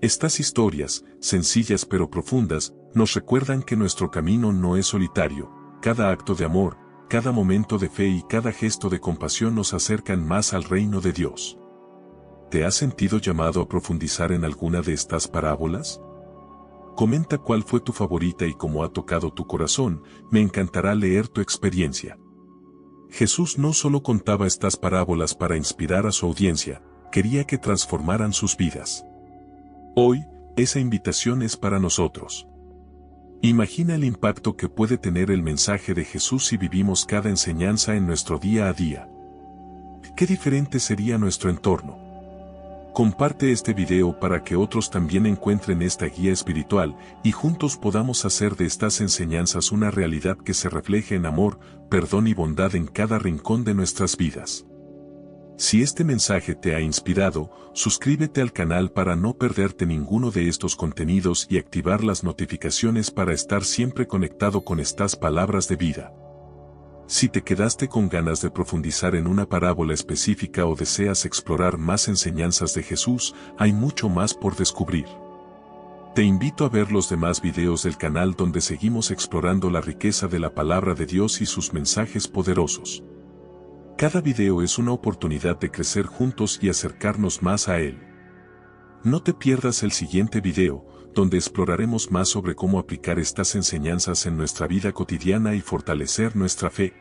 Estas historias, sencillas pero profundas, nos recuerdan que nuestro camino no es solitario. Cada acto de amor, cada momento de fe y cada gesto de compasión nos acercan más al reino de Dios. ¿Te has sentido llamado a profundizar en alguna de estas parábolas? Comenta cuál fue tu favorita y cómo ha tocado tu corazón, me encantará leer tu experiencia. Jesús no solo contaba estas parábolas para inspirar a su audiencia, quería que transformaran sus vidas. Hoy, esa invitación es para nosotros. Imagina el impacto que puede tener el mensaje de Jesús si vivimos cada enseñanza en nuestro día a día. ¿Qué diferente sería nuestro entorno? Comparte este video para que otros también encuentren esta guía espiritual y juntos podamos hacer de estas enseñanzas una realidad que se refleje en amor, perdón y bondad en cada rincón de nuestras vidas. Si este mensaje te ha inspirado, suscríbete al canal para no perderte ninguno de estos contenidos y activar las notificaciones para estar siempre conectado con estas palabras de vida. Si te quedaste con ganas de profundizar en una parábola específica o deseas explorar más enseñanzas de Jesús, hay mucho más por descubrir. Te invito a ver los demás videos del canal donde seguimos explorando la riqueza de la palabra de Dios y sus mensajes poderosos. Cada video es una oportunidad de crecer juntos y acercarnos más a Él. No te pierdas el siguiente video, donde exploraremos más sobre cómo aplicar estas enseñanzas en nuestra vida cotidiana y fortalecer nuestra fe.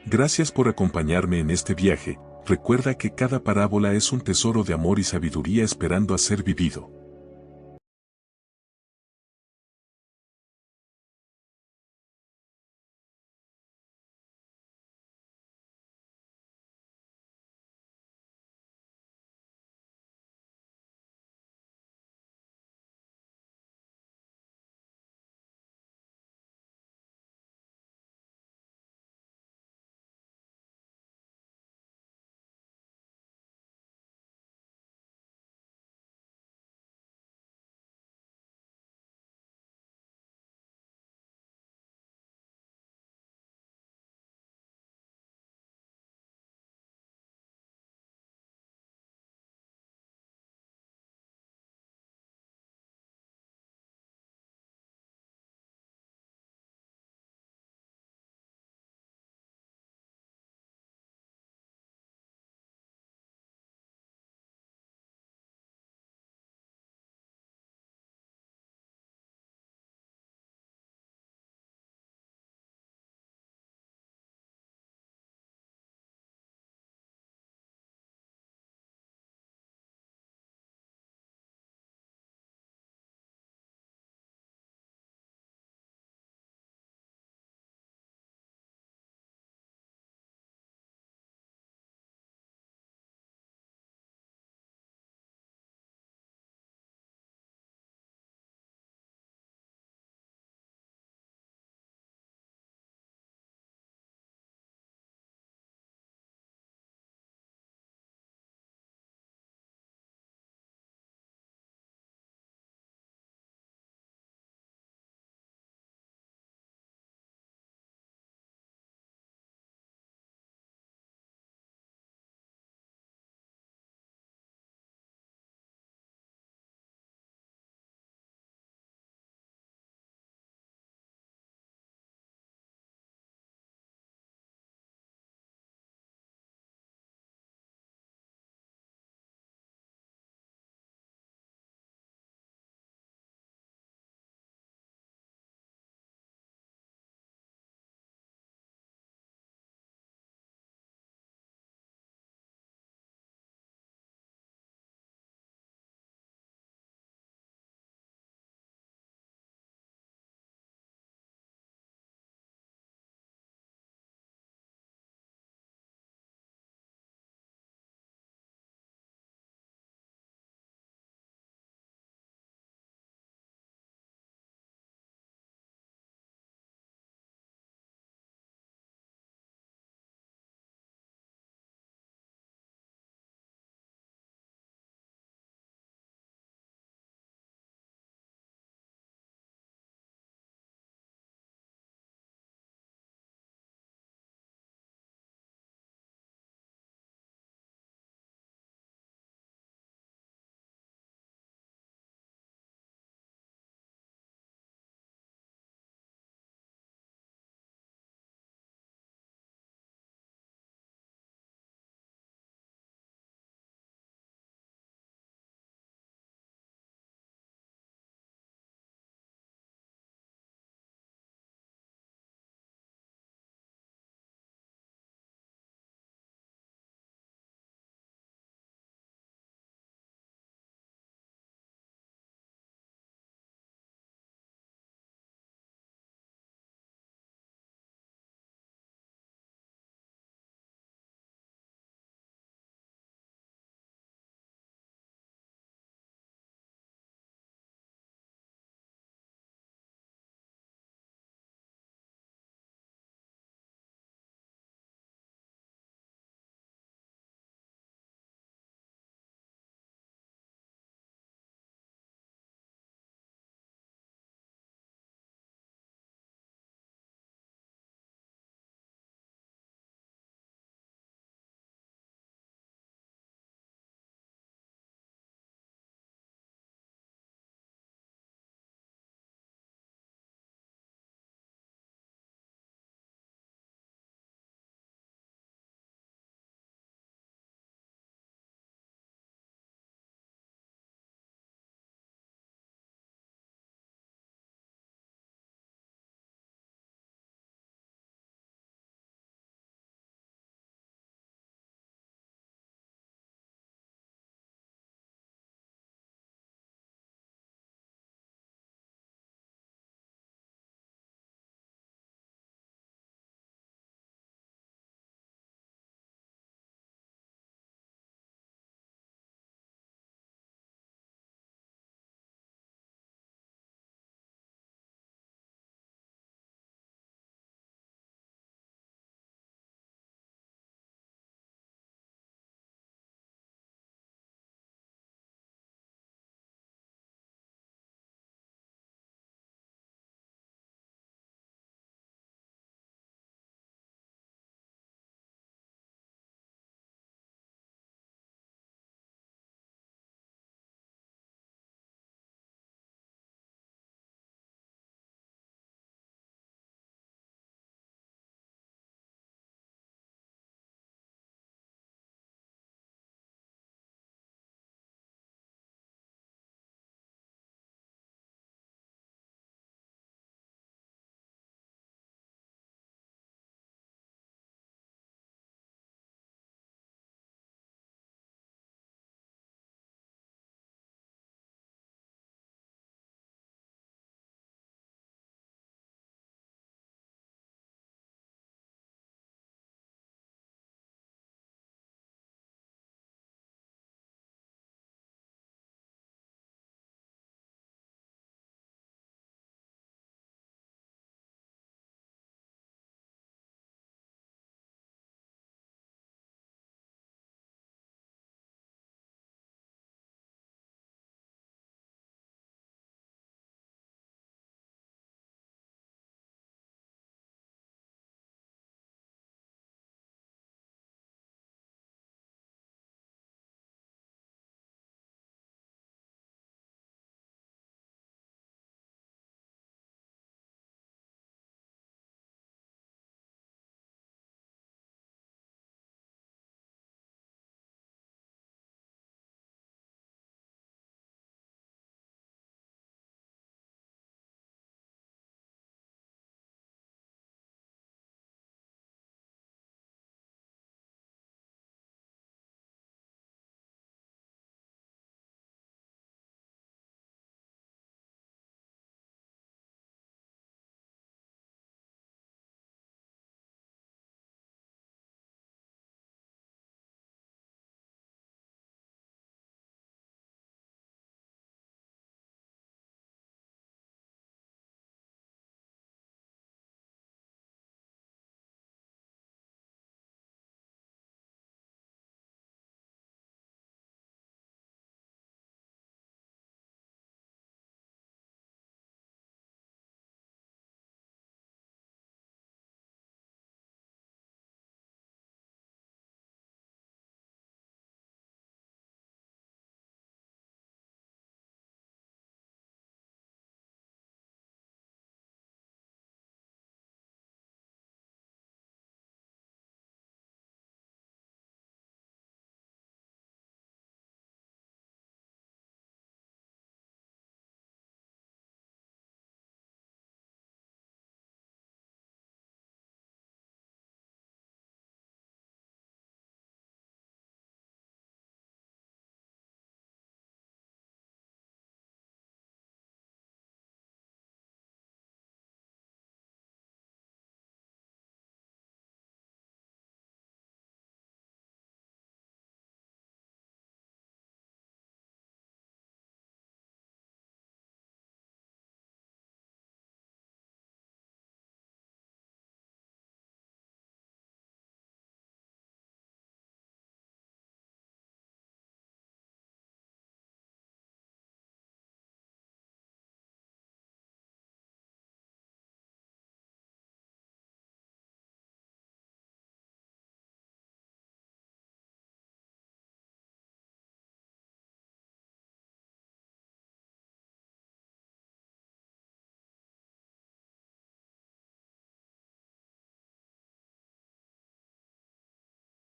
Gracias por acompañarme en este viaje, recuerda que cada parábola es un tesoro de amor y sabiduría esperando a ser vivido.